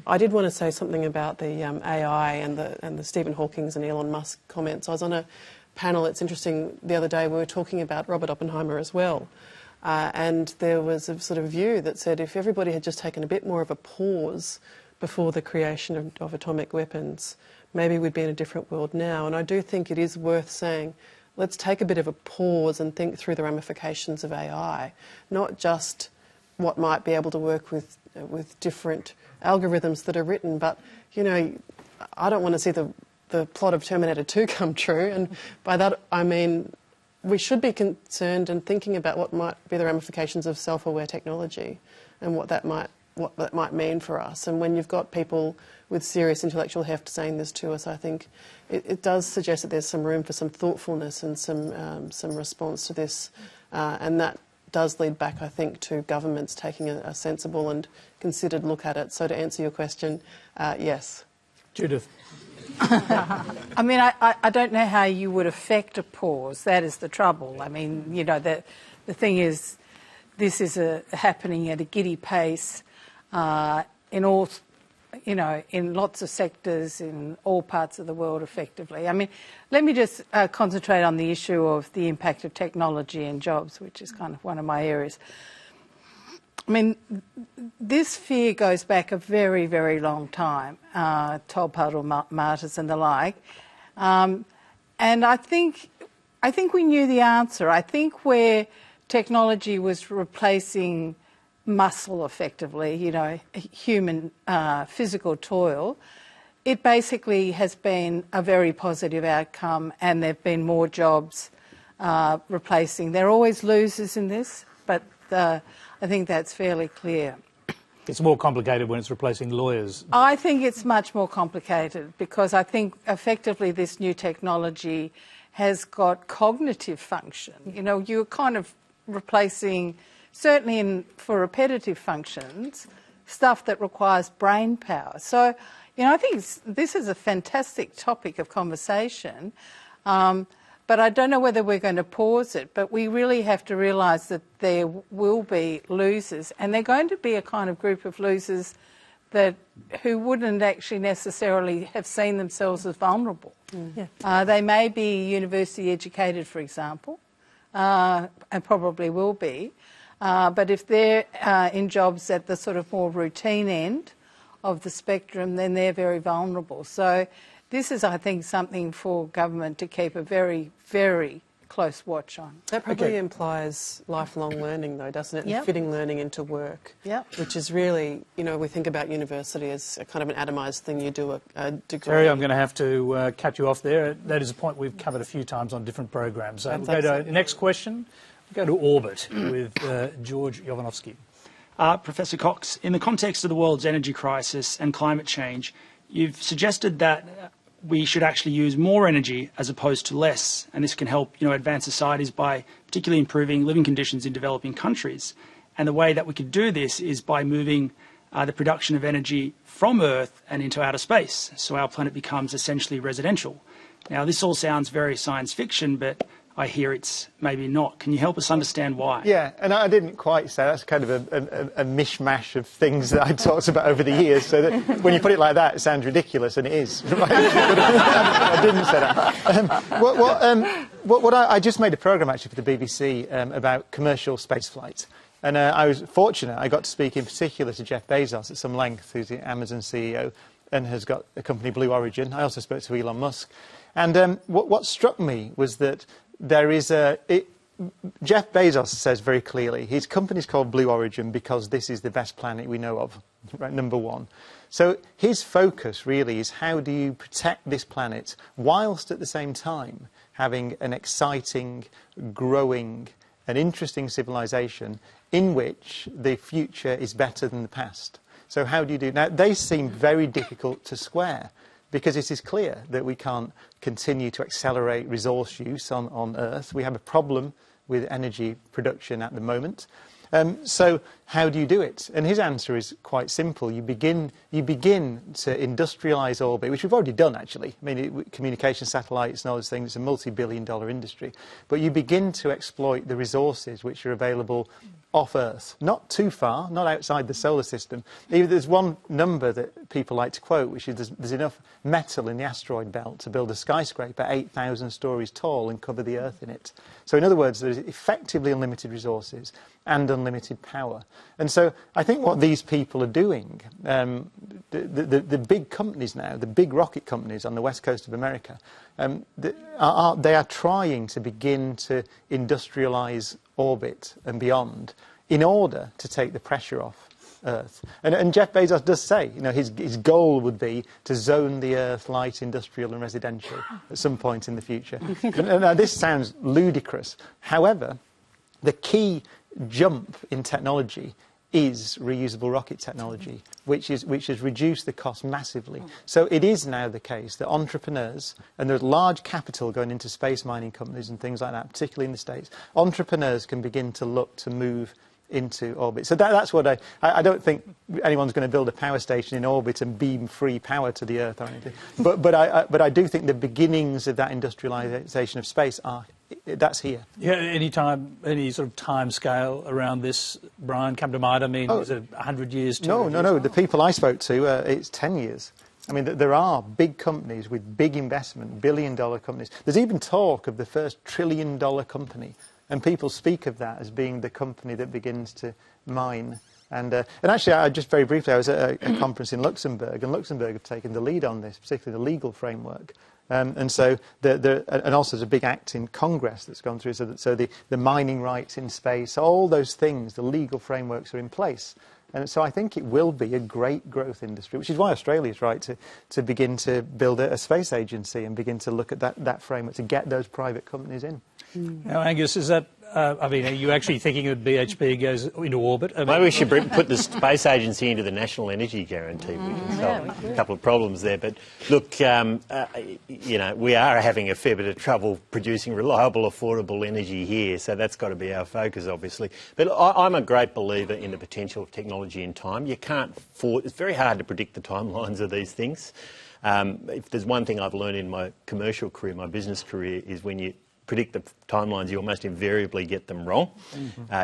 I did want to say something about the AI and the Stephen Hawking's and Elon Musk comments. I was on a panel, it's interesting, the other day we were talking about Robert Oppenheimer as well. And there was a sort of view that said if everybody had just taken a bit more of a pause before the creation of atomic weapons, maybe we'd be in a different world now. And I do think it is worth saying, let's take a bit of a pause and think through the ramifications of AI, not just what might be able to work with different algorithms that are written, but, I don't want to see the plot of Terminator 2 come true. And by that, I mean, we should be concerned and thinking about what might be the ramifications of self-aware technology and what that might mean for us. And when you've got people with serious intellectual heft saying this to us, I think it does suggest that there's some room for some thoughtfulness and some response to this. And that does lead back, I think, to governments taking a sensible and considered look at it. So to answer your question, yes. Judith. I mean, I don't know how you would affect a pause. That is the trouble. I mean, the thing is, this is happening at a giddy pace in all, in lots of sectors in all parts of the world effectively. I mean, let me just concentrate on the issue of the impact of technology and jobs, which is kind of one of my areas. I mean, this fear goes back a very, very long time, Tolpuddle martyrs and the like. And I think we knew the answer. I think where technology was replacing muscle, effectively, human physical toil, it basically has been a very positive outcome, and there have been more jobs replacing. There are always losers in this, but I think that's fairly clear. It's more complicated when it's replacing lawyers. I think it's much more complicated because I think effectively this new technology has got cognitive function. You're kind of replacing, certainly for repetitive functions, stuff that requires brain power. So, I think this is a fantastic topic of conversation, but I don't know whether we're going to pause it, but we really have to realise that there will be losers, and they're going to be a kind of group of losers who wouldn't actually necessarily have seen themselves as vulnerable. Yeah. They may be university educated, for example, and probably will be, but if they're in jobs at the sort of more routine end of the spectrum, then they're very vulnerable. So this is, I think, something for government to keep a very, very close watch on. That probably implies lifelong learning, though, doesn't it? Yep. And fitting learning into work. Yep. Which is really, we think about university as a kind of an atomised thing. You do a degree. Terri, I'm going to have to cut you off there. That is a point we've covered a few times on different programs. We'll go to the next question. We'll go to orbit with George Jovanovski. Professor Cox, in the context of the world's energy crisis and climate change, you've suggested that we should actually use more energy as opposed to less, and this can help advance societies by particularly improving living conditions in developing countries. And the way that we could do this is by moving the production of energy from Earth and into outer space, so our planet becomes essentially residential. Now, this all sounds very science fiction, but I hear it's maybe not. Can you help us understand why? Yeah, and I didn't quite say that's kind of a mishmash of things that I talked about over the years, so that when you put it like that, it sounds ridiculous, and it is. I didn't say that. I just made a programme, actually, for the BBC about commercial spaceflight. And I was fortunate, I got to speak in particular to Jeff Bezos at some length, who's the Amazon CEO, and has got a company, Blue Origin. I also spoke to Elon Musk. And what struck me was that there is Jeff Bezos says very clearly, his company's called Blue Origin because this is the best planet we know of, right, number one. So his focus really is how do you protect this planet whilst at the same time having an exciting, growing, and interesting civilization in which the future is better than the past. So how do you do? Now, they seem very difficult to square, because it is clear that we can't continue to accelerate resource use on Earth. We have a problem with energy production at the moment. So how do you do it? And his answer is quite simple. You begin to industrialise orbit, which we've already done, actually. I mean, communication satellites and all those things, it's a multi-billion-dollar industry. But you begin to exploit the resources which are available off Earth, not too far, not outside the solar system. There's one number that people like to quote, which is there's enough metal in the asteroid belt to build a skyscraper 8,000 stories tall and cover the Earth in it. So in other words, there's effectively unlimited resources and unlimited power. And so I think what these people are doing, the big companies now, the big rocket companies on the west coast of America, they are trying to begin to industrialise orbit and beyond in order to take the pressure off Earth. And Jeff Bezos does say, his goal would be to zone the Earth light industrial and residential at some point in the future. Now, this sounds ludicrous. However, the key jump in technology is reusable rocket technology, which has reduced the cost massively. So it is now the case that entrepreneurs, and there's large capital going into space mining companies and things like that, particularly in the States, entrepreneurs can begin to look to move into orbit. So that's what I don't think anyone's going to build a power station in orbit and beam free power to the Earth or anything. But I do think the beginnings of that industrialisation of space that's here. Yeah, any sort of time scale around this, Brian, come to mind? I mean, is it 100 years? No. The people I spoke to, it's 10 years. I mean, there are big companies with big investment, billion-dollar companies. There's even talk of the first trillion-dollar company, and people speak of that as being the company that begins to mine. And actually, just very briefly, I was at a conference in Luxembourg, and Luxembourg have taken the lead on this, particularly the legal framework. And so, and also there's a big act in Congress that's gone through, so the mining rights in space, all those things, the legal frameworks are in place. And so I think it will be a great growth industry, which is why Australia's right to begin to build a space agency and begin to look at that framework to get those private companies in. Now, Angus, is that, I mean, are you actually thinking that BHP goes into orbit? I mean, maybe we should put the space agency into the National Energy Guarantee. We can solve a couple of problems there. But look, you know, we are having a fair bit of trouble producing reliable, affordable energy here, so that's got to be our focus, obviously. But I'm a great believer in the potential of technology in time. You can't it's very hard to predict the timelines of these things. If there's one thing I've learned in my commercial career, my business career, is when you predict the timelines, you almost invariably get them wrong.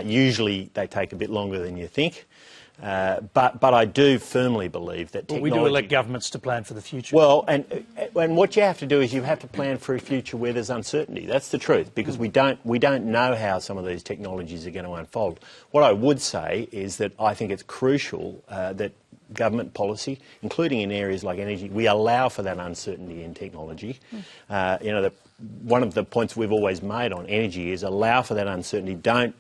Usually they take a bit longer than you think. But I do firmly believe that technology... Well, we do elect governments to plan for the future. Well, and what you have to do is you have to plan for a future where there's uncertainty. That's the truth, because we don't know how some of these technologies are going to unfold. What I would say is that I think it's crucial that government policy, including in areas like energy, we allow for that uncertainty in technology. You know, one of the points we've always made on energy is allow for that uncertainty. Don't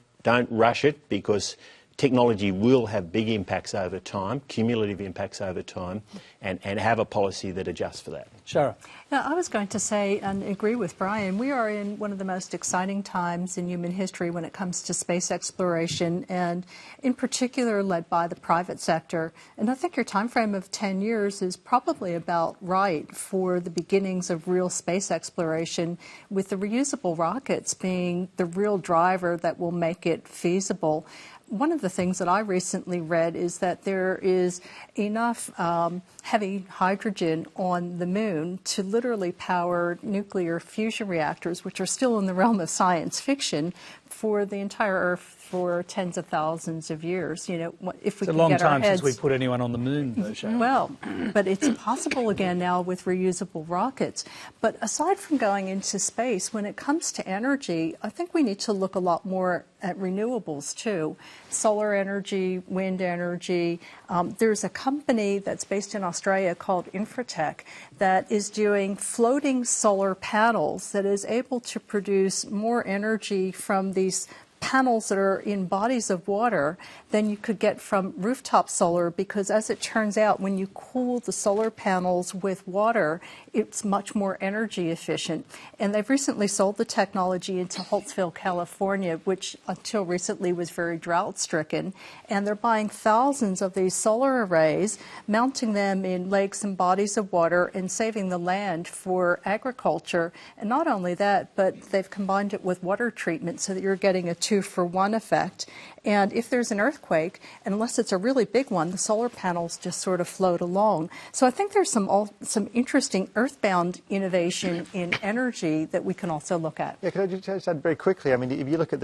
rush it, because technology will have big impacts over time, cumulative impacts over time, and have a policy that adjusts for that. Shara. Now, I was going to say, and agree with Brian, we are in one of the most exciting times in human history when it comes to space exploration, and in particular led by the private sector. And I think your time frame of 10 years is probably about right for the beginnings of real space exploration, with the reusable rockets being the real driver that will make it feasible. One of the things that I recently read is that there is enough heavy hydrogen on the moon to literally power nuclear fusion reactors, which are still in the realm of science fiction, for the entire Earth for tens of thousands of years. You know, if we it's a can long get our time heads... since we put anyone on the moon, though, Shara. Well, but it's possible again now with reusable rockets. But aside from going into space, when it comes to energy, I think we need to look a lot more at renewables too. Solar energy, wind energy. There's a company that's based in Australia called Infratech that is doing floating solar panels that is able to produce more energy from these panels that are in bodies of water than you could get from rooftop solar, because as it turns out, when you cool the solar panels with water, it's much more energy efficient. And they've recently sold the technology into Holtsville, California, which until recently was very drought stricken. And they're buying thousands of these solar arrays, mounting them in lakes and bodies of water, and saving the land for agriculture. And not only that, but they've combined it with water treatment so that you're getting a 2-for-1 effect. And if there's an earthquake, unless it's a really big one, the solar panels just sort of float along. So I think there's some interesting earthbound innovation in energy that we can also look at. Yeah, could I just add very quickly? I mean, if you look at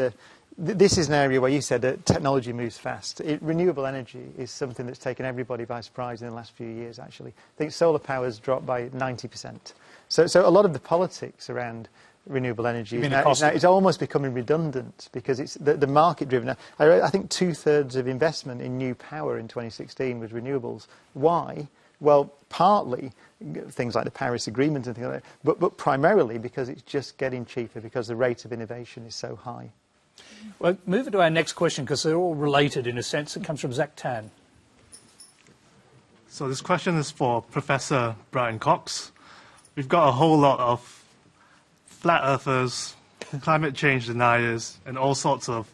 this is an area where you said that technology moves fast. Renewable energy is something that's taken everybody by surprise in the last few years, actually. I think solar power's dropped by 90%. So a lot of the politics around renewable energy is almost becoming redundant, because it's the market driven. I think 2/3 of investment in new power in 2016 was renewables. Why? Well, partly things like the Paris Agreement and things like that, but primarily because it's just getting cheaper, because the rate of innovation is so high. Well, moving to our next question, because they're all related in a sense. It comes from Zach Tan. So this question is for Professor Brian Cox. We've got a whole lot of flat earthers, climate change deniers, and all sorts of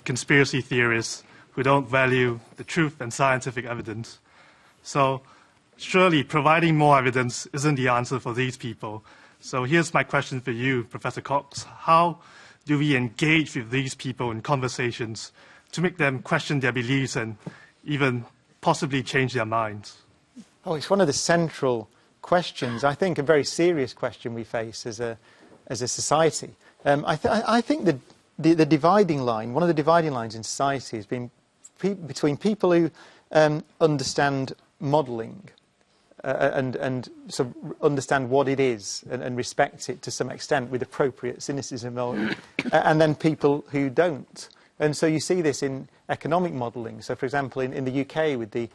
conspiracy theorists who don't value the truth and scientific evidence. So surely providing more evidence isn't the answer for these people. So here's my question for you, Professor Cox. How do we engage with these people in conversations to make them question their beliefs and even possibly change their minds? Oh, it's one of the central questions, I think, a very serious question we face as a society. I think the dividing line, one of the dividing lines in society has been between people who understand modelling and sort of understand what it is and respect it to some extent with appropriate cynicism, and then people who don't. And so you see this in economic modelling. So, for example, in the UK with the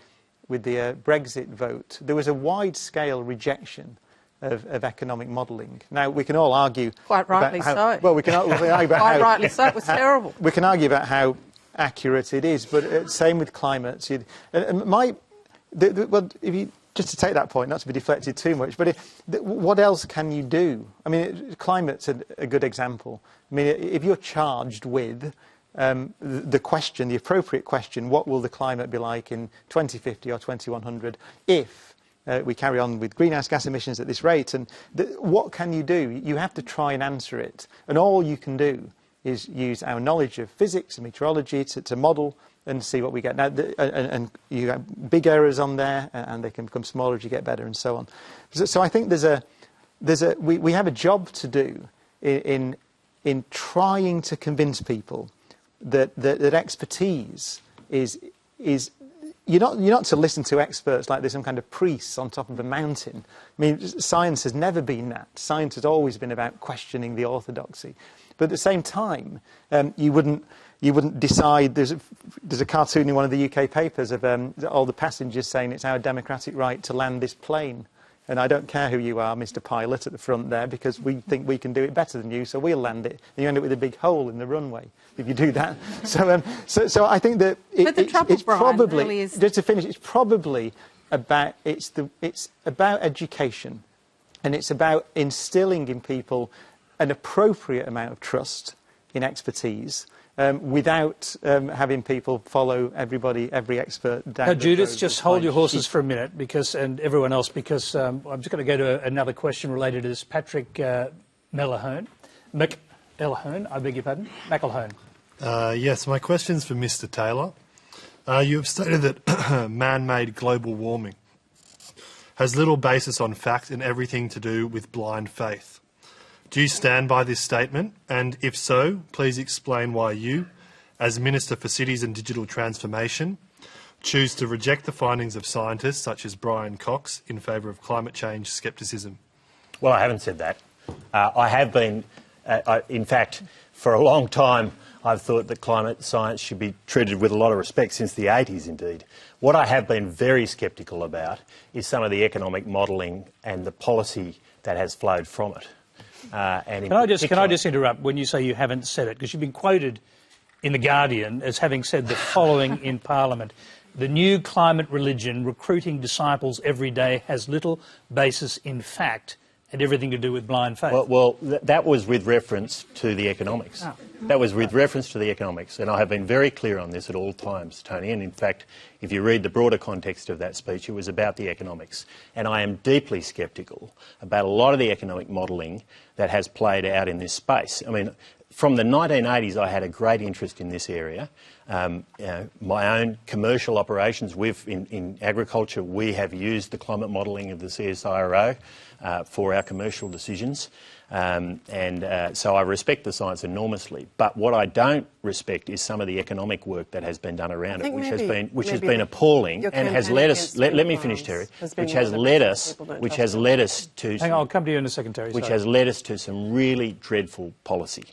Brexit vote, there was a wide-scale rejection of economic modelling. Now, we can all argue... Quite rightly so. Well, we can argue about how... Quite rightly so. It was terrible. We can argue about how accurate it is, but same with climate. Just to take that point, not to be deflected too much, but what else can you do? I mean, climate's a good example. I mean, if you're charged with the appropriate question, what will the climate be like in 2050 or 2100 if we carry on with greenhouse gas emissions at this rate? And what can you do? You have to try and answer it. And all you can do is use our knowledge of physics and meteorology to model and see what we get. Now, and you have big errors on there, and they can become smaller as you get better, and so on. So I think we have a job to do in trying to convince people that expertise is you're not to listen to experts like they're some kind of priests on top of a mountain. I mean, science has never been that. Science has always been about questioning the orthodoxy. But at the same time, you wouldn't decide. There's a cartoon in one of the UK papers of all the passengers saying it's our democratic right to land this plane. And I don't care who you are, Mr. Pilot, at the front there, because we think we can do it better than you, so we'll land it. And you end up with a big hole in the runway if you do that. So I think that it's probably, really is... just to finish, it's probably about it's about education, and it's about instilling in people an appropriate amount of trust in expertise. Without having people follow every expert down. Now, Judith, just hold your horses for a minute, and everyone else, because I'm just going to go to another question related to this. Patrick McElhone, I beg your pardon, McElhone. Yes, my question's for Mr. Taylor. You have stated that man-made global warming has little basis on fact and everything to do with blind faith. Do you stand by this statement? And if so, please explain why you, as Minister for Cities and Digital Transformation, choose to reject the findings of scientists such as Brian Cox in favour of climate change scepticism. Well, I haven't said that. I have been, in fact, for a long time, I've thought that climate science should be treated with a lot of respect, since the 80s indeed. What I have been very sceptical about is some of the economic modelling and the policy that has flowed from it. Can I just interrupt when you say you haven't said it, because you've been quoted in The Guardian as having said the following in Parliament: the new climate religion, recruiting disciples every day, has little basis in fact and everything to do with blind faith. Well, that was with reference to the economics. Oh. That was with reference to the economics, and I have been very clear on this at all times, Tony, and in fact, if you read the broader context of that speech, it was about the economics. And I am deeply sceptical about a lot of the economic modelling that has played out in this space. I mean, from the 1980s, I had a great interest in this area. My own commercial operations, in agriculture, we have used the climate modelling of the CSIRO for our commercial decisions. So I respect the science enormously. But what I don't respect is some of the economic work that has been done around it, which has been appalling and has led us. Let me finish, Terry. Which has led us to. Hang on, I'll come to you in a second, Terry. Which has led us to some really dreadful policy.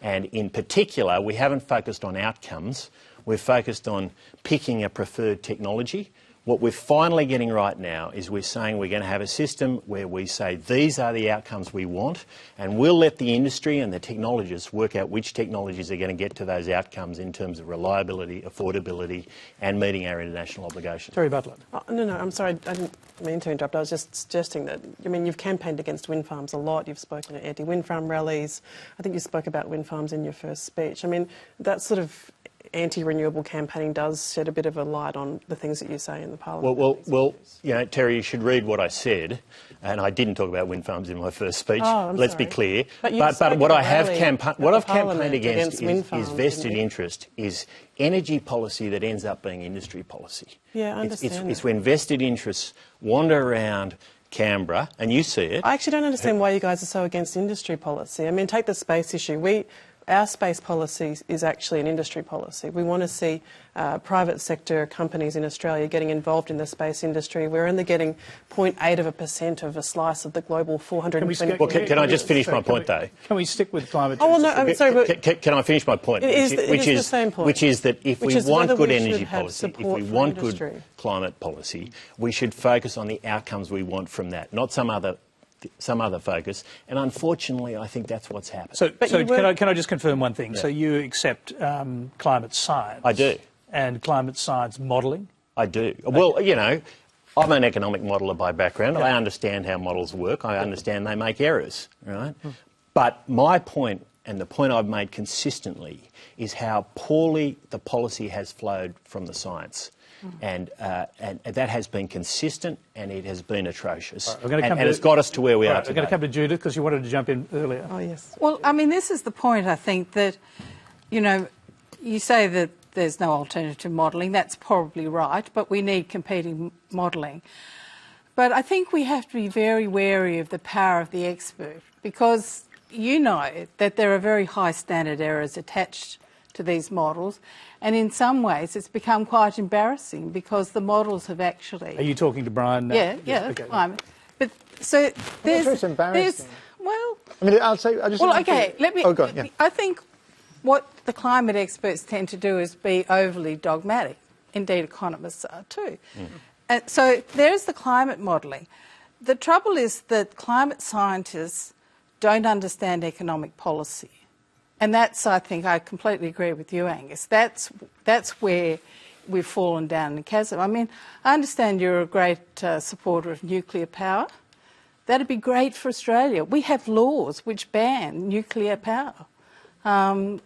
And in particular, we haven't focused on outcomes. We're focused on picking a preferred technology. What we're finally getting right now is we're saying we're going to have a system where we say these are the outcomes we want, and we'll let the industry and the technologists work out which technologies are going to get to those outcomes in terms of reliability, affordability and meeting our international obligations. Terri Butler. No, I'm sorry, I didn't mean to interrupt. I was just suggesting that, I mean, you've campaigned against wind farms a lot. You've spoken at anti-wind farm rallies. I think you spoke about wind farms in your first speech. I mean, that sort of anti-renewable campaigning does shed a bit of a light on the things that you say in the Parliament. Well, you know, Terry, you should read what I said, and I didn't talk about wind farms in my first speech. Let's be clear. But what I've campaigned against is vested interest, is energy policy that ends up being industry policy. Yeah, I understand. It's when vested interests wander around Canberra, and you see it. I actually don't understand why you guys are so against industry policy. I mean, take the space issue. our space policy is actually an industry policy. We want to see private sector companies in Australia getting involved in the space industry. We're only getting 0.8% of a slice of the global 420. Well, can I just finish my point, though? Can we stick with climate change? Oh, well, no, I'm sorry, but Can I finish my point? Which is the same point. Which is that if we want good energy policy, if we want good climate policy, we should focus on the outcomes we want from that, not some other focus, and unfortunately I think that's what's happened. So can I just confirm one thing? Yeah. So you accept climate science? I do. And climate science modelling? I do. Well, you know, I'm an economic modeller by background. Yeah. I understand how models work. I understand they make errors, right? But my point, and the point I've made consistently, is how poorly the policy has flowed from the science. And that has been consistent, and it has been atrocious. Right, and it's got us to where we are today. I'm going to come to Judith, because you wanted to jump in earlier. Oh, yes. Well, I mean, this is the point, I think, that, you know, you say that there's no alternative modelling. That's probably right, but we need competing modelling. But I think we have to be very wary of the power of the expert, because you know that there are very high standard errors attached to these models, and in some ways it's become quite embarrassing because the models have actually... Are you talking to Brian now? Yeah, okay. But so there's... embarrassing. Well... I mean, I'll say... let me... Oh, go on, yeah. I think what the climate experts tend to do is be overly dogmatic. Indeed, economists are too. And so there's the climate modelling. The trouble is that climate scientists don't understand economic policy. And that's, I think, I completely agree with you, Angus. That's where we've fallen down the chasm. I mean, I understand you're a great supporter of nuclear power. That'd be great for Australia. We have laws which ban nuclear power.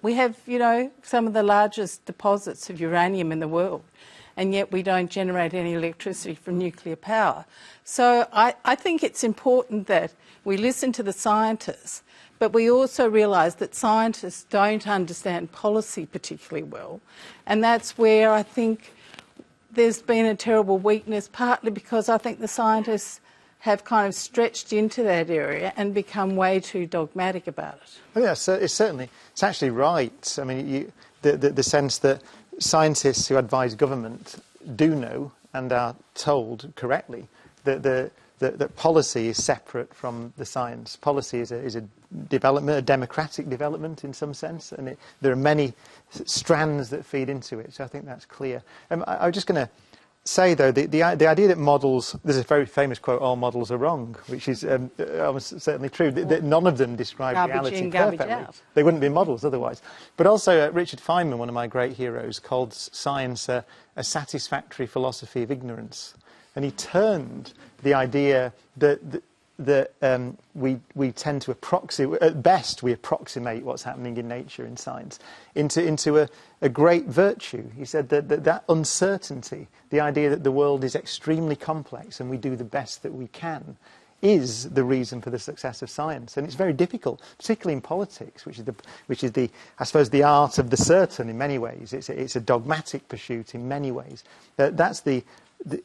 We have, you know, some of the largest deposits of uranium in the world, and yet we don't generate any electricity from nuclear power. So I think it's important that we listen to the scientists, but we also realise that scientists don't understand policy particularly well, and that's where I think there's been a terrible weakness, partly because I think the scientists have kind of stretched into that area and become way too dogmatic about it. Well, yeah, so it's actually right. I mean, the sense that scientists who advise government do know and are told correctly that policy is separate from the science. Policy is a development, a democratic development in some sense, and there are many strands that feed into it. So I think that's clear. I was just going to say, though, the idea that models, there's a very famous quote, all models are wrong, which is almost certainly true, that none of them describe reality in, perfectly. Out. They wouldn't be models otherwise. But also Richard Feynman, one of my great heroes, called science a satisfactory philosophy of ignorance. And he turned the idea that we tend to approximate, at best we approximate what's happening in nature in science, into a great virtue. He said that uncertainty, the idea that the world is extremely complex and we do the best that we can, is the reason for the success of science. And it's very difficult, particularly in politics, which is the I suppose the art of the certain in many ways. It's a dogmatic pursuit in many ways.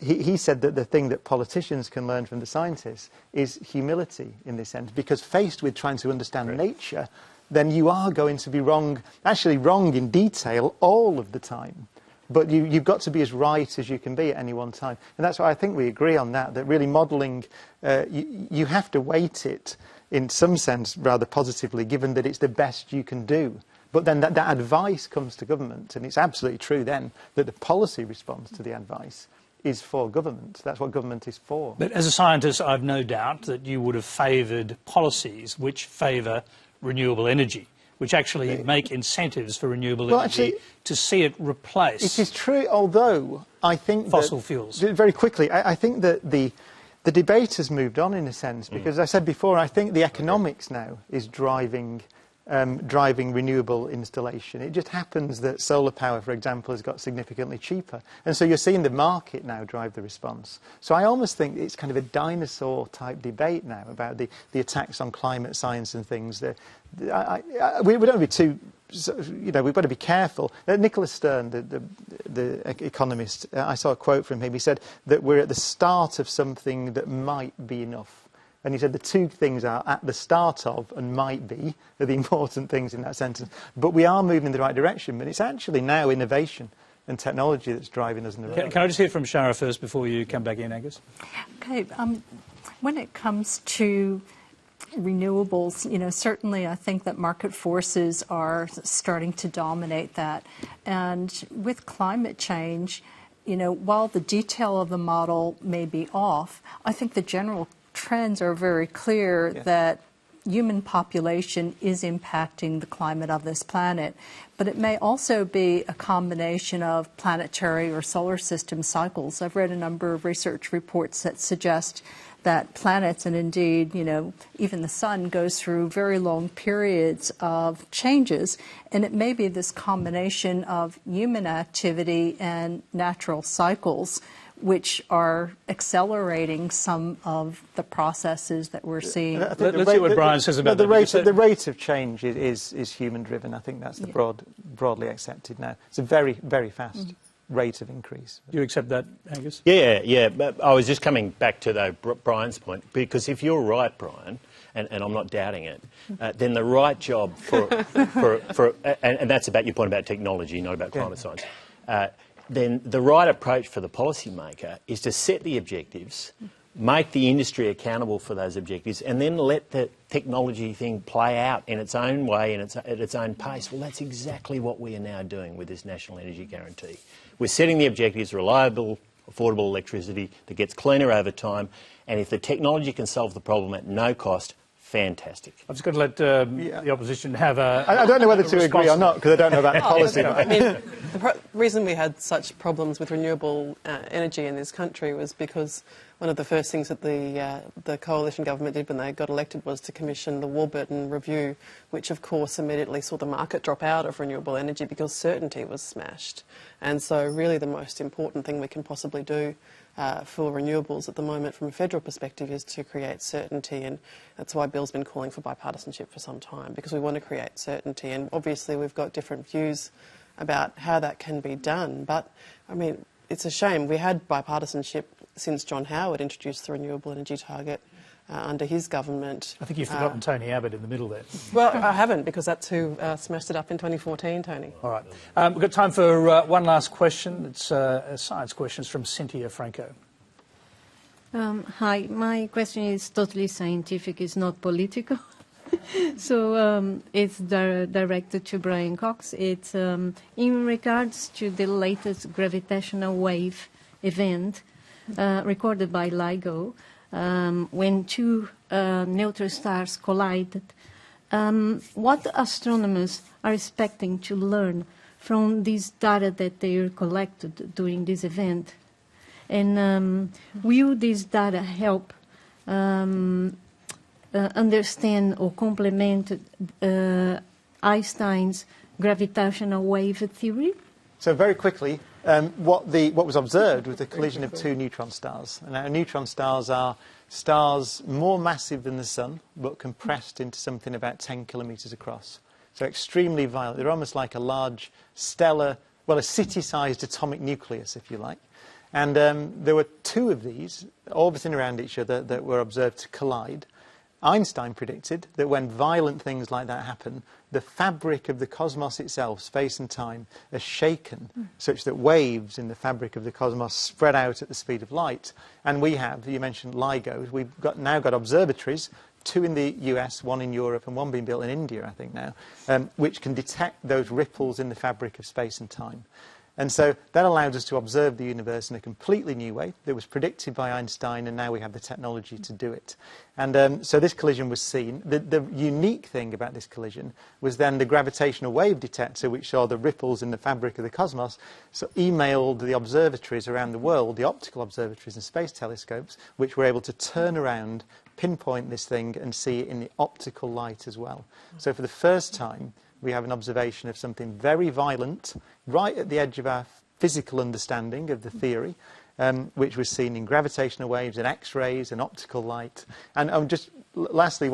He said that the thing that politicians can learn from the scientists is humility in this sense, because faced with trying to understand nature, then you are going to be wrong, actually wrong in detail all of the time. But you've got to be as right as you can be at any one time. And that's why I think we agree on that really modelling, you have to weight it in some sense rather positively, given that it's the best you can do. But then that advice comes to government, and it's absolutely true then that the policy response to the advice is for government. That's what government is for. But as a scientist, I've no doubt that you would have favoured policies which favour renewable energy, which actually make incentives for renewable energy to see it replace... It is true, although I think fossil fuels. Very quickly, I think that the debate has moved on in a sense, because as I said before, I think the economics now is driving renewable installation. It just happens that solar power, for example, has got significantly cheaper. And so you're seeing the market now drive the response. So I almost think it's kind of a dinosaur-type debate now about the attacks on climate science and things. We don't be too... You know, we've got to be careful. Nicholas Stern, the economist, I saw a quote from him. He said that we're at the start of something that might be enough. And he said the two things are at the start of and might be are the important things in that sentence. But we are moving in the right direction. But it's actually now innovation and technology that's driving us in the right direction. Can I just hear from Shara first before you come back in, Angus? Okay. When it comes to renewables, certainly I think that market forces are starting to dominate that. And with climate change, while the detail of the model may be off, I think the general trends are very clear that human population is impacting the climate of this planet. But it may also be a combination of planetary or solar system cycles. I've read a number of research reports that suggest that planets, and indeed, even the sun, goes through very long periods of changes, and it may be this combination of human activity and natural cycles which are accelerating some of the processes that we're seeing. Let's see what Brian says about the rate of change is human-driven. I think that's the broadly accepted now. It's a very, very fast rate of increase. Do you accept that, Angus? Yeah. But I was just coming back to Brian's point, because if you're right, Brian, and I'm not doubting it, then the right job and that's about your point about technology, not about climate science. Then the right approach for the policymaker is to set the objectives, make the industry accountable for those objectives, and then let the technology thing play out in its own way and at its own pace. Well, that's exactly what we are now doing with this National Energy Guarantee. We're setting the objectives: reliable, affordable electricity that gets cleaner over time, and if the technology can solve the problem at no cost, fantastic. I've just got to let the opposition have a... I don't know whether to agree or not, because I don't know about the policy. I mean, the reason we had such problems with renewable energy in this country was because one of the first things that the coalition government did when they got elected was to commission the Warburton Review, which of course immediately saw the market drop out of renewable energy because certainty was smashed. And so really the most important thing we can possibly do for renewables at the moment from a federal perspective is to create certainty, and that's why Bill's been calling for bipartisanship for some time, because we want to create certainty. And obviously we've got different views about how that can be done, but I mean, it's a shame. We had bipartisanship since John Howard introduced the renewable energy target under his government. I think you've forgotten Tony Abbott in the middle there. Well, I haven't, because that's who smashed it up in 2014, Tony. All right. We've got time for one last question. It's a science question. It's from Cynthia Franco. Hi. My question is totally scientific. It's not political. So it's directed to Brian Cox. It's in regards to the latest gravitational wave event recorded by LIGO, when two neutron stars collided. What astronomers are expecting to learn from this data that they collected during this event? And will this data help understand or complement Einstein's gravitational wave theory? So very quickly, what was observed was the collision of two neutron stars. And now neutron stars are stars more massive than the Sun, but compressed into something about 10 kilometres across. So extremely violent. They're almost like a large stellar, well, a city-sized atomic nucleus, if you like. And there were two of these orbiting around each other that were observed to collide. Einstein predicted that when violent things like that happen, the fabric of the cosmos itself, space and time, are shaken such that waves in the fabric of the cosmos spread out at the speed of light. And we have, you mentioned LIGO, we've now got observatories, two in the US, one in Europe, and one being built in India, I think now, which can detect those ripples in the fabric of space and time. And so that allowed us to observe the universe in a completely new way that was predicted by Einstein, and now we have the technology to do it. And so this collision was seen. The unique thing about this collision was then the gravitational wave detector, which saw the ripples in the fabric of the cosmos, so emailed the observatories around the world, the optical observatories and space telescopes, which were able to turn around, pinpoint this thing and see it in the optical light as well. So for the first time, we have an observation of something very violent, right at the edge of our physical understanding of the theory, which was seen in gravitational waves and X-rays and optical light. And just lastly,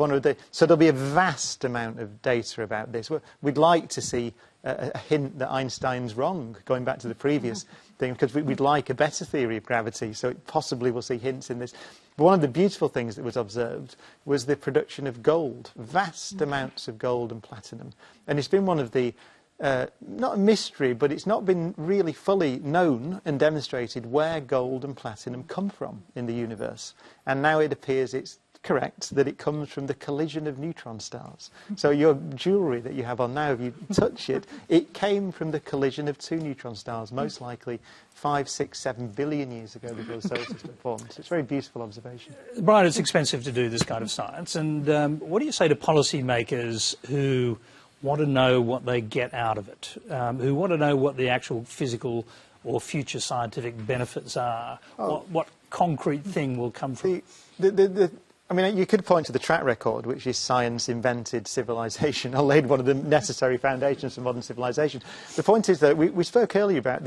so there'll be a vast amount of data about this. We'd like to see a hint that Einstein's wrong, going back to the previous thing, because we'd like a better theory of gravity, so possibly we'll see hints in this. But one of the beautiful things that was observed was the production of gold, vast amounts of gold and platinum. And it's been one of the, not a mystery, but it's not been really fully known and demonstrated where gold and platinum come from in the universe. And now it appears it's correct that it comes from the collision of neutron stars. So your jewellery that you have on now, if you touch it, it came from the collision of 2 neutron stars, most likely 5, 6, 7 billion years ago before the solar system formed. So it's a very beautiful observation. Brian, it's expensive to do this kind of science. And what do you say to policymakers who want to know what they get out of it, who want to know what the actual physical or future scientific benefits are, what concrete thing will come from it? I mean, you could point to the track record, which is science invented civilization, or laid one of the necessary foundations for modern civilization. The point is that we spoke earlier about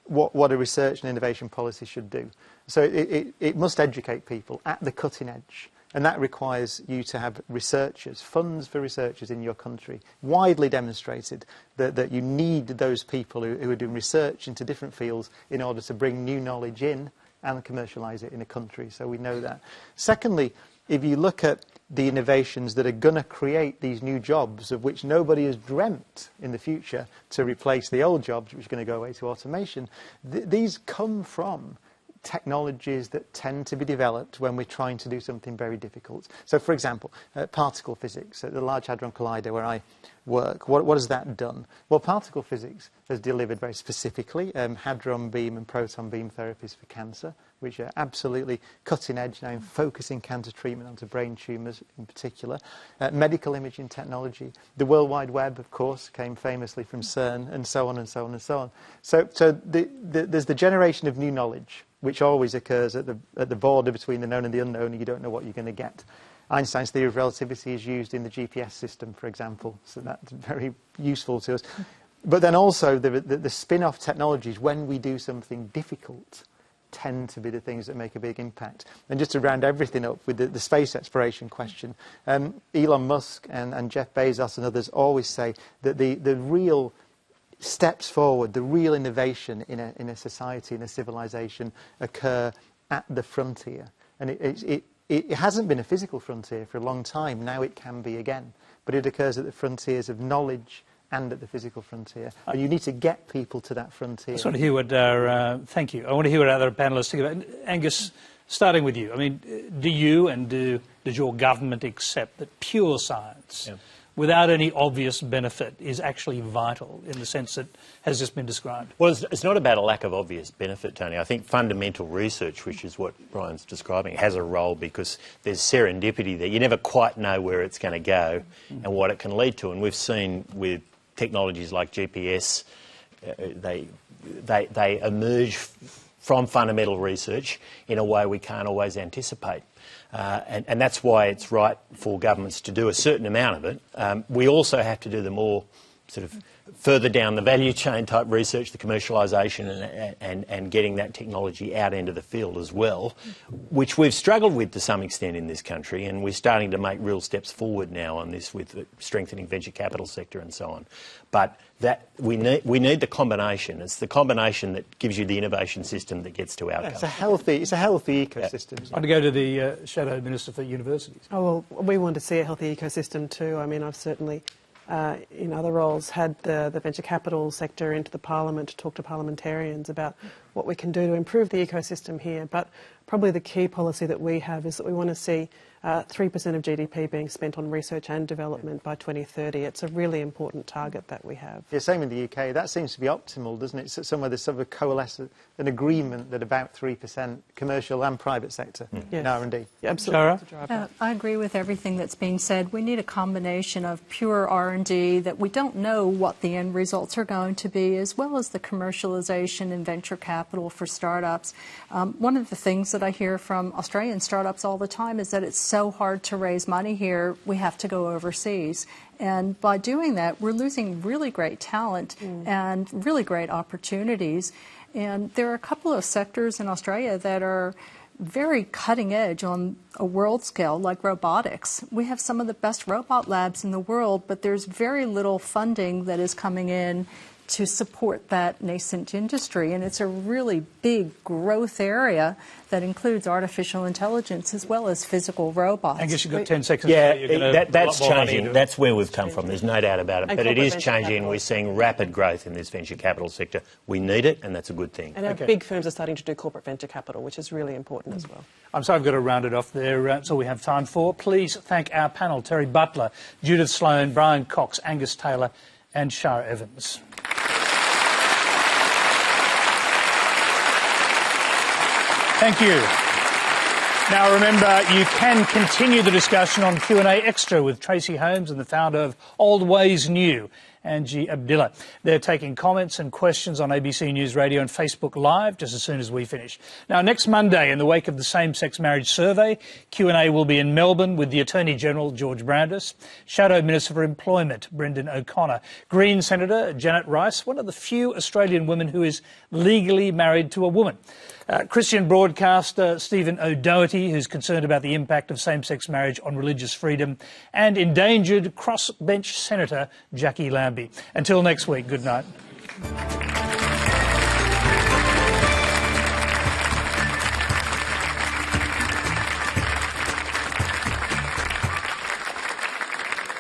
what a research and innovation policy should do. So it must educate people at the cutting edge. And that requires you to have researchers, funds for researchers in your country, widely demonstrated that you need those people who are doing research into different fields in order to bring new knowledge in and commercialise it in a country. So we know that. Secondly, if you look at the innovations that are going to create these new jobs, of which nobody has dreamt in the future to replace the old jobs, which are going to go away to automation, these come from technologies that tend to be developed when we're trying to do something very difficult. So, for example, particle physics at the Large Hadron Collider where I work, what has that done? Well, particle physics has delivered very specifically hadron beam and proton beam therapies for cancer, which are absolutely cutting edge now in focusing cancer treatment onto brain tumours in particular. Medical imaging technology. The World Wide Web, of course, came famously from CERN, and so on and so on and so on. So there's the generation of new knowledge, which always occurs at the border between the known and the unknown, and you don't know what you're going to get. Einstein's theory of relativity is used in the GPS system, for example, so that's very useful to us. But then also the spin-off technologies, when we do something difficult, tend to be the things that make a big impact. And just to round everything up with the space exploration question, Elon Musk and Jeff Bezos and others always say that the real steps forward, the real innovation in a society, in a civilization, occur at the frontier. And it hasn't been a physical frontier for a long time. Now it can be again. But it occurs at the frontiers of knowledge and at the physical frontier. And you need to get people to that frontier. I just want to hear what our... thank you. I want to hear what other panellists think about it. Angus, starting with you. I mean, do you and does your government accept that pure science, without any obvious benefit, is actually vital in the sense that has just been described? Well, it's not about a lack of obvious benefit, Tony. I think fundamental research, which is what Brian's describing, has a role because there's serendipity there. You never quite know where it's going to go and what it can lead to. And we've seen with technologies like GPS, they emerge from fundamental research in a way we can't always anticipate. And that's why it's right for governments to do a certain amount of it. We also have to do the more sort of further down the value chain type research, the commercialisation and getting that technology out into the field as well, which we've struggled with to some extent in this country, and we're starting to make real steps forward now on this with the strengthening venture capital sector and so on. But that we need the combination. It's the combination that gives you the innovation system that gets to outcomes. It's a healthy ecosystem. I want to go to the Shadow Minister for Universities. Oh, well, we want to see a healthy ecosystem too. I mean, I've certainly, in other roles, had the venture capital sector into the Parliament to talk to parliamentarians about what we can do to improve the ecosystem here. But probably the key policy that we have is that we want to see 3% of GDP being spent on research and development by 2030. It's a really important target that we have. Yeah, same in the UK. That seems to be optimal, doesn't it? So somewhere there's sort of a coalesce, an agreement that about 3% commercial and private sector in R&D. Yeah, absolutely. Shara? I agree with everything that's being said. We need a combination of pure R&D that we don't know what the end results are going to be, as well as the commercialization and venture capital capital for startups. One of the things that I hear from Australian startups all the time is that it's so hard to raise money here, we have to go overseas. And by doing that, we're losing really great talent and really great opportunities. And there are a couple of sectors in Australia that are very cutting edge on a world scale, like robotics. We have some of the best robot labs in the world, but there's very little funding that is coming in to support that nascent industry. And it's a really big growth area that includes artificial intelligence as well as physical robots. I guess you've got 10 seconds. Yeah, that's changing. That's where we've come from. There's no doubt about it. And but it is corporate changing. venture We're seeing rapid growth in this venture capital sector. We need it, and that's a good thing. And our big firms are starting to do corporate venture capital, which is really important as well. I'm sorry, I've got to round it off there. That's all we have time for. Please thank our panel, Terri Butler, Judith Sloan, Brian Cox, Angus Taylor and Shara Evans. Thank you. Now remember, you can continue the discussion on Q&A Extra with Tracy Holmes and the founder of Old Ways New, Angie Abdillah. They're taking comments and questions on ABC News Radio and Facebook Live just as soon as we finish. Now, next Monday, in the wake of the same-sex marriage survey, Q&A will be in Melbourne with the Attorney-General, George Brandis, Shadow Minister for Employment, Brendan O'Connor, Green Senator Janet Rice, one of the few Australian women who is legally married to a woman, Christian broadcaster Stephen O'Doherty, who's concerned about the impact of same-sex marriage on religious freedom, and endangered crossbench Senator Jackie Lambie. Until next week, good night.